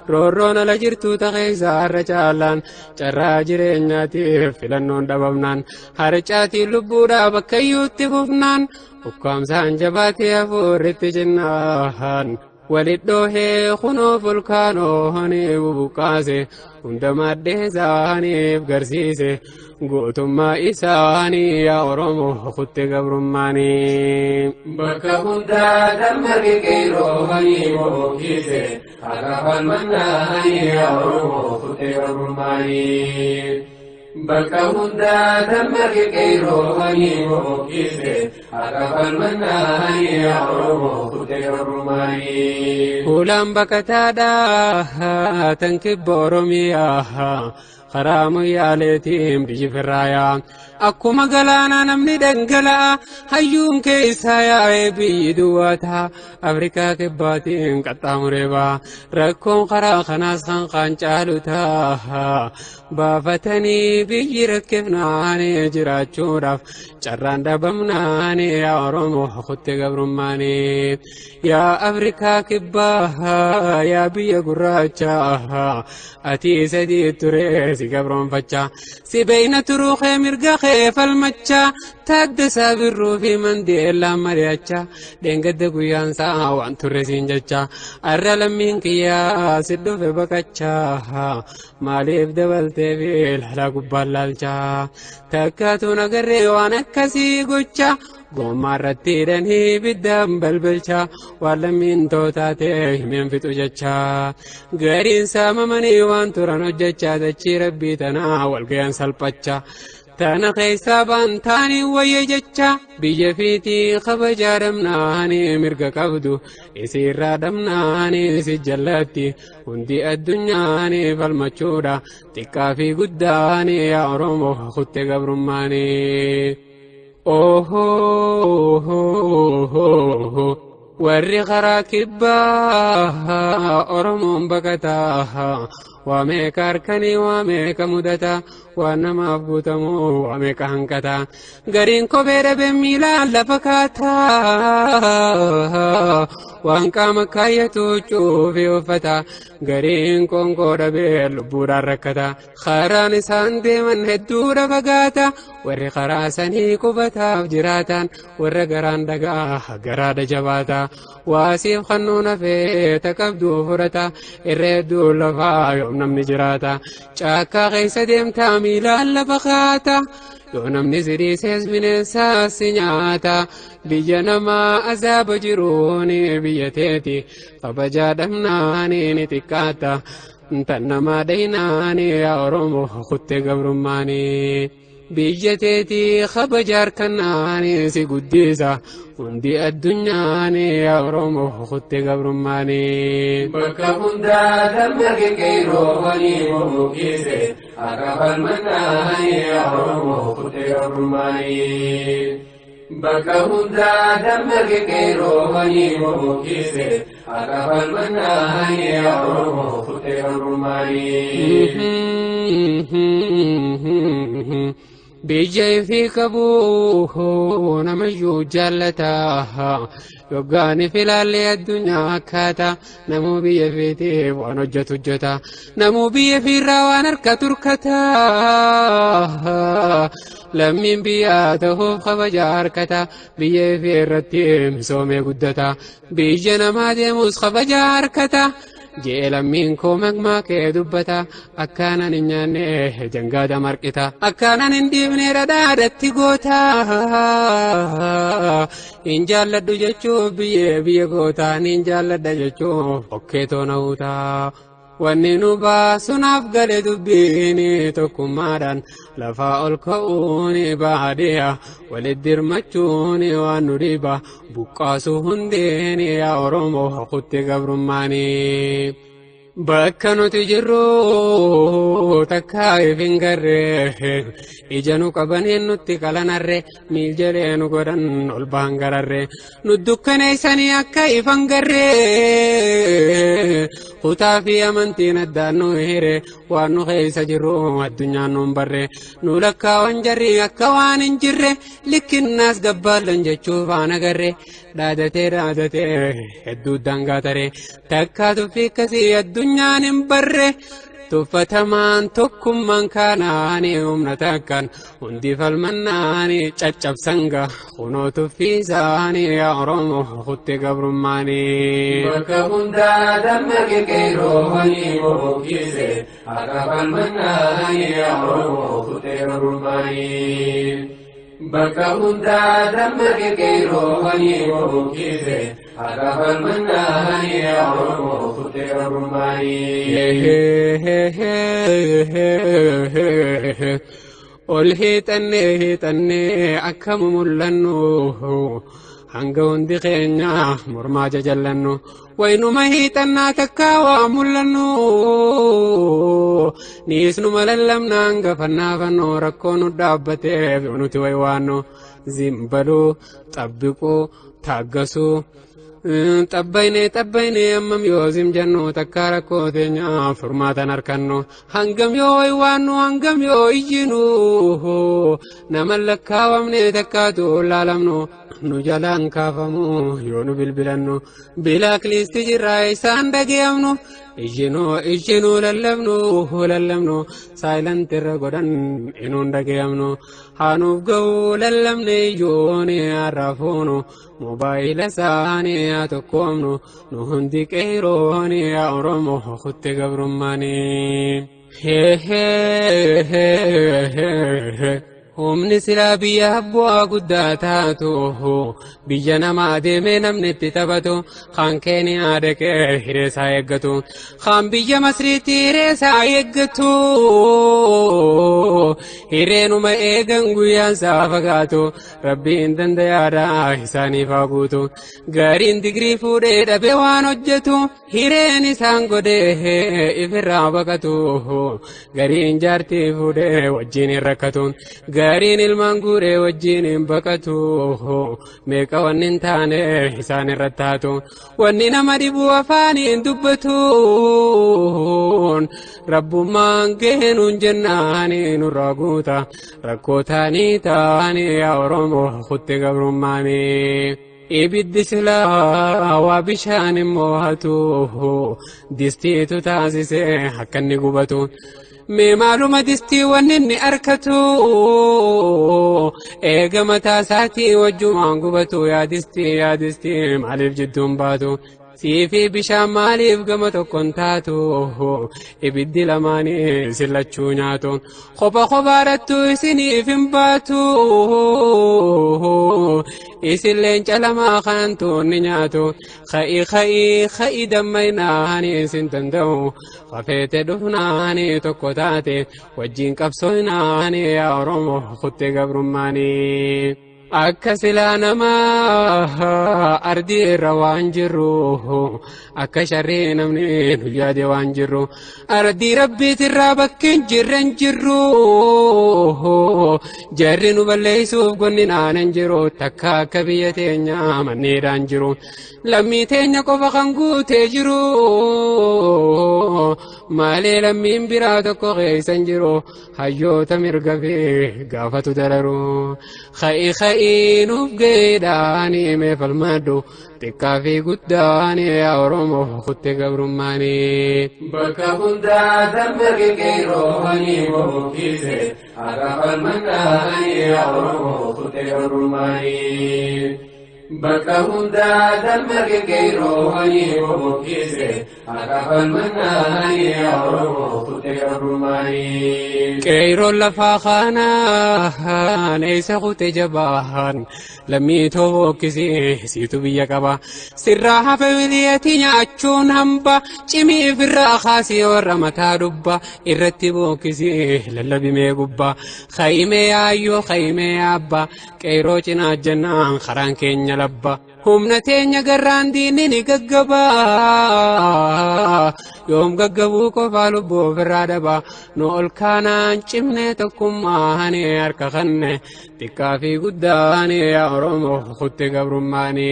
Speaker 1: رورون لجرتو تغيزا رجالان چرا جرينياتي فلنون دببنان هرچاتي لبودا بكيوتي ففنان حكام سانجباتي أفورت جناهان ولدوه خنو فلكانو هني ببقاسي عندما دهزاني بغرسيسي قوتما إساني يا أورمو خدت قبرماني بكا هندا دمك كيرو هني بوكيسي أغفال مناني يا أورمو خدت قبرماني بكا هندا دمك كيرو هني بوكيسي أغفال مناني يا أورمو خدت قبرماني هولام بكتادا تنكب أورميا خرام يالتيم بيجي في الرايا أكو مقالانا نمني دنقلا هيوم كيسا يا بيدواتها أفريكا كباتين قطام ريبا ركون خرا خناس خان چالوتا بافتني بيجي ركفناني جراچو رف چران دبمناني يا أورمو خدت قبرماني يا أفريكا كباها يا بيا قراچا أتي سدي تريسي قبرم فچا سبين تروخي مرقا خيف المچا تادسا برو في مندي إلا مريچا دنگد قيانسا وان ترسين جچا الرلمين كيا سدو في بكچا ماليف دولتي في الحلا قبالالچا تكاتو نقري وانا كسي قچا قوما رتيرني بدم بلبلچا والمين توتاتي من فتو جچا غيرين ساممني وان ترانو جچا دچي ربي تنا والقيان سلپچا تانا خيسا بانتاني ويجچا بيجفيتي خبجا دمناني مرقا قبدو اسيرا دمناني سجلاتي هندي الدنياني فالمچودا تكا في قداني يا أورمو خدت قبرماني oh warri karaa kibbaa Oromoon baqataa waa meeqa harkanii waa meeqa mudataa waan namaaf guutamu waa meeqa hanqataa gariin kophee dhabee miilaan lafa kaataa waan qaama kaayyatu cuufee uffataa gariin qoonqoo dhabee lubbuudhaan rakkataa karaan isaan deeman hedduudha fagaataa warri karaa sanii qubataaf jiraatan warra garaan dhagaa garaadha jabaataa waasiif kannuun hafee taqabduu fudhata irra hedduu lafaa yoom namni jiraata caakkaa keessa deemtaa miilaan lafa kaata yoo namni si dhiisees bineensaas si nyaata biyya namaa azaaba jiruuni biyya teeti kabajaa dhabnaani ni xiqqaata tan namaa dhaynaani yaa Oromoo kuttee gabrummaani biyya teeti kabajaa harkannaani si guddisa hundi addunyaani yaa Oromoo kuttee gabrummaani bakka hundaa dammarge qeyrooanii mukiise akafal mannaani yaa Oromoo kuttee gabrummaani bakka hundaa dammarge qeyrooanii mukiise akafal mannaani yaa Oromoo kuttee gabrummaani bijay fi qabu namayyuu jaalataa yoggaani filaalee addunyaa akkaata namuu biyya fiitiif waan hojjetu hojjeta namuu biyya fiirraa waan harka turkataa lammiin biyyaa ta'uuf kabajaa harkata biyya fi irratti misoomee guddata biyya namaa deemus kabajaa harkata jeelammiin koo magmaa kee dubbata akkaanan hin nyaanne jangaada marqita akkaanan hin dhiibne dhadhaadhatti goota hin jaalladhu jechuuf biyya goota hin jaalladha jechuuf okkee toona huutaa wanni nu baasunaaf gale dubbiini tokkummaadhaan lafaa ol ka'uuni baadiyyaa walitti dirmachuuni waan nu dhiba buqqaasuu hundeeni yaa Oromoo kuttee gabrummaani bakka nuti jirru takkaa ifin garree ija nu qabaniin nutti qalanarre miil jedhee nu godhan ol baan gararre nu dukkaneessanii akka ifan garree kutaa fi amantiin addaan nu hire waan nu keessa jirru addunyaan nuun barre nu lakkaawan jarri akka waan hin jirre likkinnaas gabbaallan jechuuf aan agarre dhaadatee hedduu dangaa tare takkaa tuffii akkasii addunyaan hin barre tuffatamaan tokkummaan kaanaani humna takkan hundi falmannaani caccabsanga kunoo tuffiisaani yaa Oromoo kuttee gabrummaani bakka hundaa dammaqe qeyrooanii mukiise akka falmannaani yaa Oromoo kuttee gabrummaani bakka hundaa dammaqe qeyrooanii mukiise akafal mannaani yaa Oromoo kuttee gabrummaani ol hiixannee akkam mul'annu hanga hundi keenya mormaa jajallannu waynuma hiixannaa takkaa waa mul'annu niisnuma lallabnaa hangafannaa fannoo rakkoo nu dhaabbateef nuti waywaannu zimbaluu xabbiquu taaggasuu xabbayne ammam yoo zimjannu takkaa rakkoo teenyaa furmaatan harkannu hangam yoo waywaannu hangam yoo iyyinu naman lakkaawamne takkaatu laalamnu nu jalaan kaafamu yoo nu bilbilannu bilaakliisti jirraa isaan dhageeyamnu ijjinuu lallabnu saayilant irra godhan inuun dhageeyamnu haanuuf ga'uu lallabne iyyooni harrafuunu mobaayila isaani haa tokkoomnu nu hundi qeerooni yaa Oromoo kuttee gabrummaani humni silaa biyya bu'aa guddaa taatu biyya namaa deemee namni itti taphatu kan Keeniyaa dhaqee hireesaa eeggatu kan biyya Masriitti hireesaa eeggatu hireenuma eegan guyyaan isaa fagaatu rabbiin dandayaadha isaaniif haa guutu gaariin digrii fuudhee dhabee waan hojjetu hireen isaan godhee ifirraa baqatu gariin jaartii fuudhee wajjin hin rakkatu gaariin ilmaan guuree wajjin baqatu meeqa wannin taane isaan irratti taatu wanni nama dhibu afaaniin dubbatuun rabbummaan geenuun jennaani nurraa guuta rakkoo taanii taani yaa Oromoo kutte gabrummaani ibiddi silaa waa bishaan immoo hatu distiitu taasise akka inni gubatu mee maaluma distii wanni inni arkatu eega mataa isaatii wajjumaan gubatu yaa distii maaliif jidduun baatu siifi bishaan maaliif gama tokkon taatu ibiddi lamaanii sillachuu nyaatu kophaadhattu isiniif hin baatu isilleen calamaa kantoonni nyaatu ka'ii dammaynaani isin danda'u qafeete dhufnaani tokko taate wajjiin qabsoonaani yaa Oromoo kutte gabrummaani akka silaa namaa ardii irra waan jirru akka sharrii namni nu yaade waan jirru ardii rabbiitirraa bakkeen jirren jirru jarri nu balleessuuf gonninaanan jiru takka akka biyya teenya manneedhaan jiru lammii teenya qofa kan guutee jiru maalee lammiin biraa tokko keeysan jiru hayyoota mirga fi gaafatu dararu nuuf geedhaani mee falmadhu xiqqaa fi guddaani yaa Oromoo kutte gabrummaani bakka hundaa dammarge qeerrooni bookise akka falmadhaani yaa Oromoo kutte gabrummaani bakka hundaa dammarge qeerrooni bookise akka falmadhaani yaa Oromoo kutte gabrummaani qeerroon lafaa kaanaan eessa kutte jabaan lammii toobokkisi siitu biyya qaba sirraa hafe wiliyati nyaachuun hamba cimii firraa kaasii warra mataa dubba irratti bokkisi lallabimee gubba khaymee yaayyoo khaymee yaabba qeerroo cinaa jennaan karaan keenya labba humna teenya garraan diinni ni gaggaba yoom gaggabuu qofaa lubbuu ofirraa dhaba nu ol kaanaan cimnee tokkummaani harka kanne xiqqaa fi guddaani yaa Oromoo kutte gabrummaani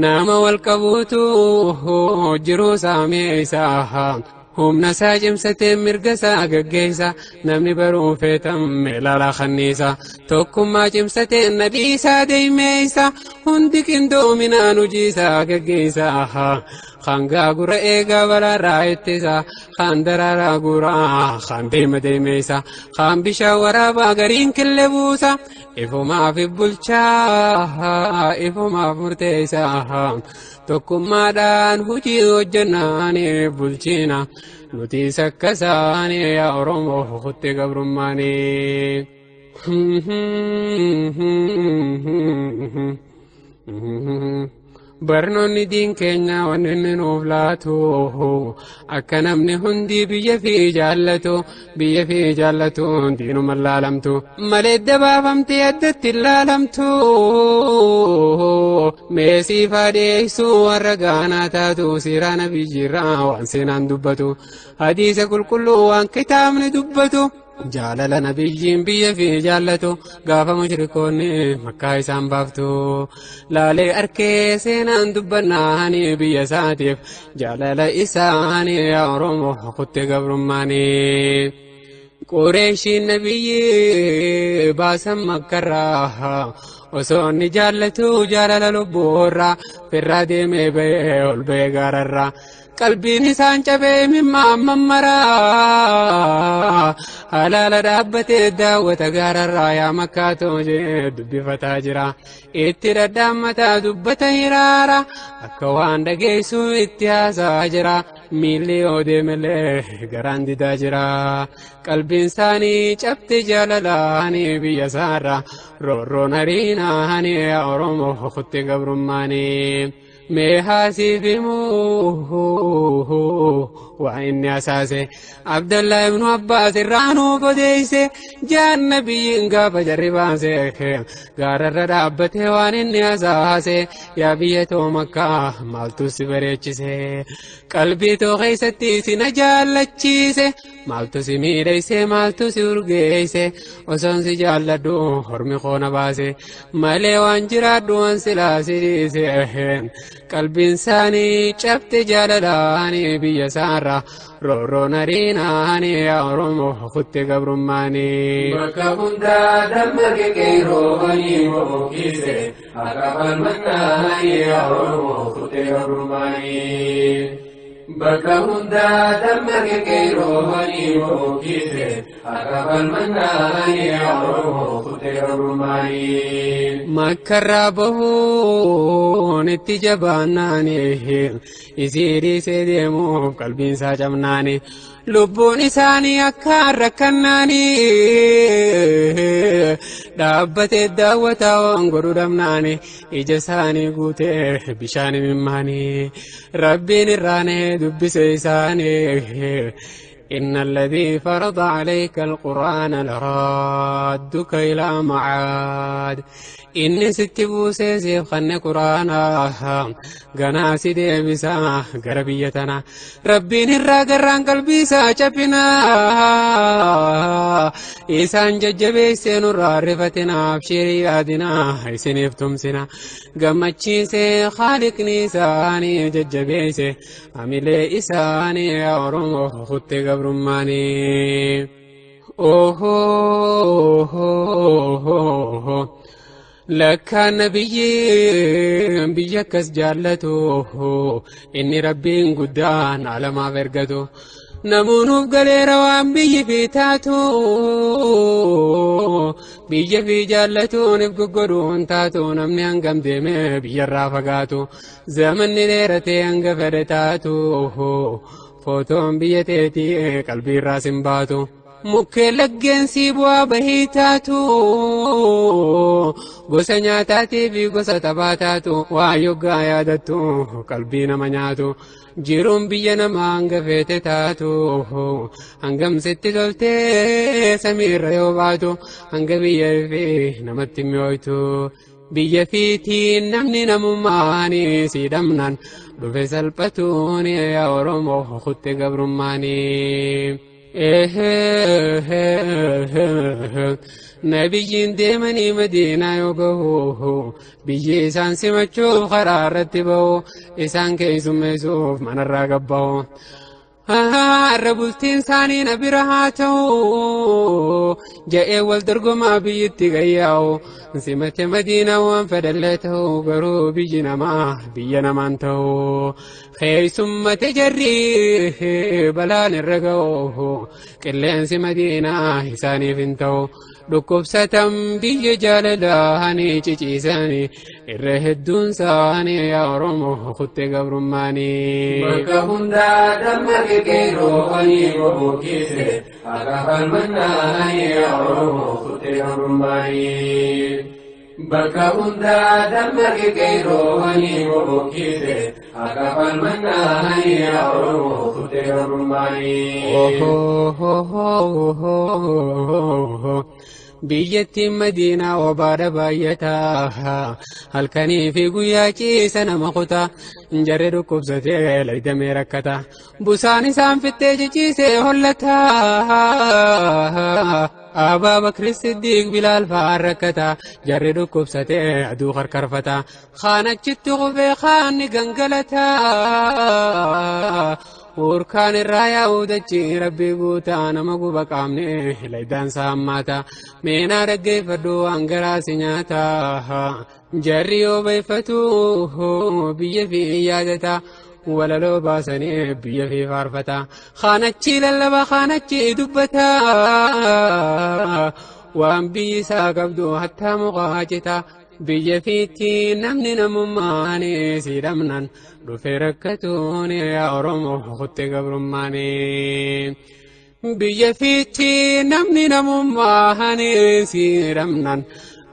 Speaker 1: nama wal qabuutu jiruu saamee isaa humna isaa cimsatee mirga isaa gaggeessa namni baruu feetam ilaala kanniisa tokkummaa cimsatee nabii isaa deemeessa hundi qindoominaan hojii isaa gaggeessa kan gaagura eegaa balaarraa ittisa kan daraaraa guuraa kan deema deemeessa kan bishaan waraabaa gariin kille buusa ifumaaf bulchaa ifumaaf murteessa tokkummaadhaan hojii hojjennaani bulchina nuti sakkasaani yaa Oromoo kutte gabrummaani barnoonni diin keenya wanni inni nuuf laatu akka namni hundi biyya fi jaallatu diinuma laalamtu malee dabaafamtee addatti laalamtu meesii faadeessuu warra gaanaa taatu siraa nabii jirraa waan seenaan dubbatu hadiisa qulqulluu waan kitaabni dubbatu jaalala nabiyyiin biyya fi jaallatu gaafa mushrikoonni makkaa isaan baaftu laalee arkee seenaan dubbannaani biyya isaatiif jaalala isaani yaa Oromoo kutte gabrummaani qureeshiin nabiyyi baasan makkarraa osoo inni jaallatu jaalala lubbuurraa firraa deemee ba'ee ol ba'ee gaararraa qalbiin isaan cabee mimmaan mammaraa halaala dhaabbatee daawwata gaararraa yaa makkaatoo jee dubbifataa jira itti dhadhaammataa dubbata hiraara akka waan dhageessu itti haasaa jira miilli yoo deemelee garaan didaa jira qalbiin isaanii cabte jaalalaani biyya isaarra roorroon hariinaani yaa Oromoo kutte gabrummaani ميهاسي بموه وإني أساسي عبد الله بن عباس الرانو بديسي جان نبي قاب جرباسي غار الردابته وان إني أساسي يا بيتو مكة مالتو سبريتشيسي قلبي تو خيستي سنجالتشيسي مالتو سميريسي مالتو سيورغيسي وسن سجالدو حرمي خون باسي مالي وانجرادو وانسلاسي قلبي إنساني شفت جالداني بيسارة رورو نريناني يا رومو خدت قبرماني بكبندا دمك كيرواني ومكيسي أقف المناني يا رومو خدت قبرماني بكبندا دمك كيرواني ومكيسي أقف المناني يا رومو خدت قبرماني مكربه نتجباناني يسيري سيدمو قلبي ساجمناني لبون إساني أكار ركناني دابت الدعوة وانقر دمناني إجساني قوته بشاني مماني ربي نراني دب سيساني إن الذي فرض عليك القرآن لرادك إلى معاد إني ستبو سيسيب خن قرآنا غناسي دي بسا غربيتنا ربي نرى قران قلبي ساچپنا إسان ججبه سنور عرفتنا بشيري آدنا إسن افتمسنا غمچي سي خالق نيساني ججبه سي عملي إساني أورمو خط قبرماني أوه لك نبي بيكس جالته إني ربي قدان على ما فرقته نمونوف قليل وان بي في تاتو بي في جالته نفق قرون تاتو نمني انقم ديمي بي الرافقاتو زمن نيرتي انقفر تاتو فوتون بيتيتي قلبي راسم باتو مكلقين سيبوا بهيتاتو gosa nyaataatii fi gosa taphaataatu waa yoggaa yaadattu qalbii nama nyaatu jiruun biyya namaa hanga feete taatu hangam sitti toltee samiirra yoo baatu hanga biyya fi namatti mi'ooytu biyya fiitiin namni namummaani siidhamnan dhufe salphatuun yaa Oromoo kutte gabrummaani. نبيين ديمني مدينة يوغوه بيجي إسان سمچوف خرارت بو إسان كيسم يسوف من الرقبو الربولتين ساني نبرهاتو جاء والدرقو ما بيتي غياو سمت مدينة وانفدلته قرو بيجينا ما بينا مانتو خير ثم تجري بلان الرقو كلين سمدينة إساني فنتو dhukkubsatan biyya jaalalaanii ciciisanii irra hedduun isaanii yaa Oromoo kutte gabrummaanii. Bakka hundaa damma kekeeroowwanii bobookise akka falmannaanii yaa Oromoo kutte gabrummaanii. Bakka hundaa damma kekeeroowwanii bobookise akka falmannaanii yaa Oromoo kutte gabrummaanii. biyyattiin madiinaa obaadha baay'ataa halkanii fi guyyaa ciisa nama kutaa jarri dhukkubsatee laydamee rakkata busaan isaan fittee ciciisee hollataa Abaa Bakri Siddiq Bilaal fa'aan rakkata jarri dhukkubsatee aduu karkarfata khaanachitti qubee khaanni gangalataa Urkaan irraa yaa'uudachi rabbii guutaa nama guba qaamne laydaan saammaata meenaa dhaggeeffadhu waan garaasi nyaata jarri yoo beeffatu biyya fi yaadata walaloo baasanii biyya fi faarfata khaanachi lallaba khaanachi dubbata waan biyyi isaa qabdu hattaa muqaa cita biyya fiitti namni namummaani siidhamnan dhufe rakkatuun yaa Oromoo kutte gabrummaani biyya fiitti namni namummaani siidhamnan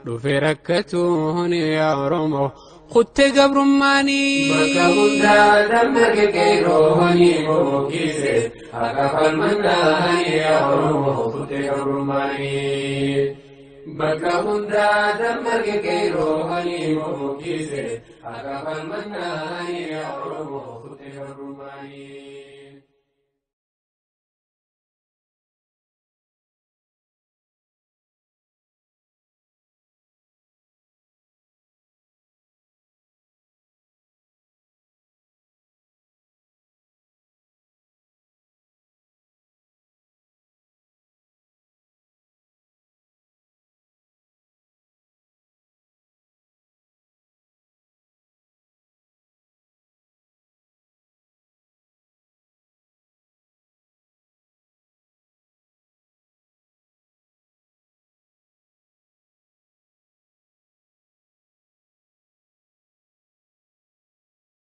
Speaker 1: dhufe rakkatuun yaa Oromoo kutte gabrummaanii
Speaker 2: bakka hundaa dammaqee roobanii bookise akka falmannaanii Oromoo kutte gabrummaanii bakka hundaa dammaqee roobanii bookise akka falmannaanii Oromoo kutte gabrummaanii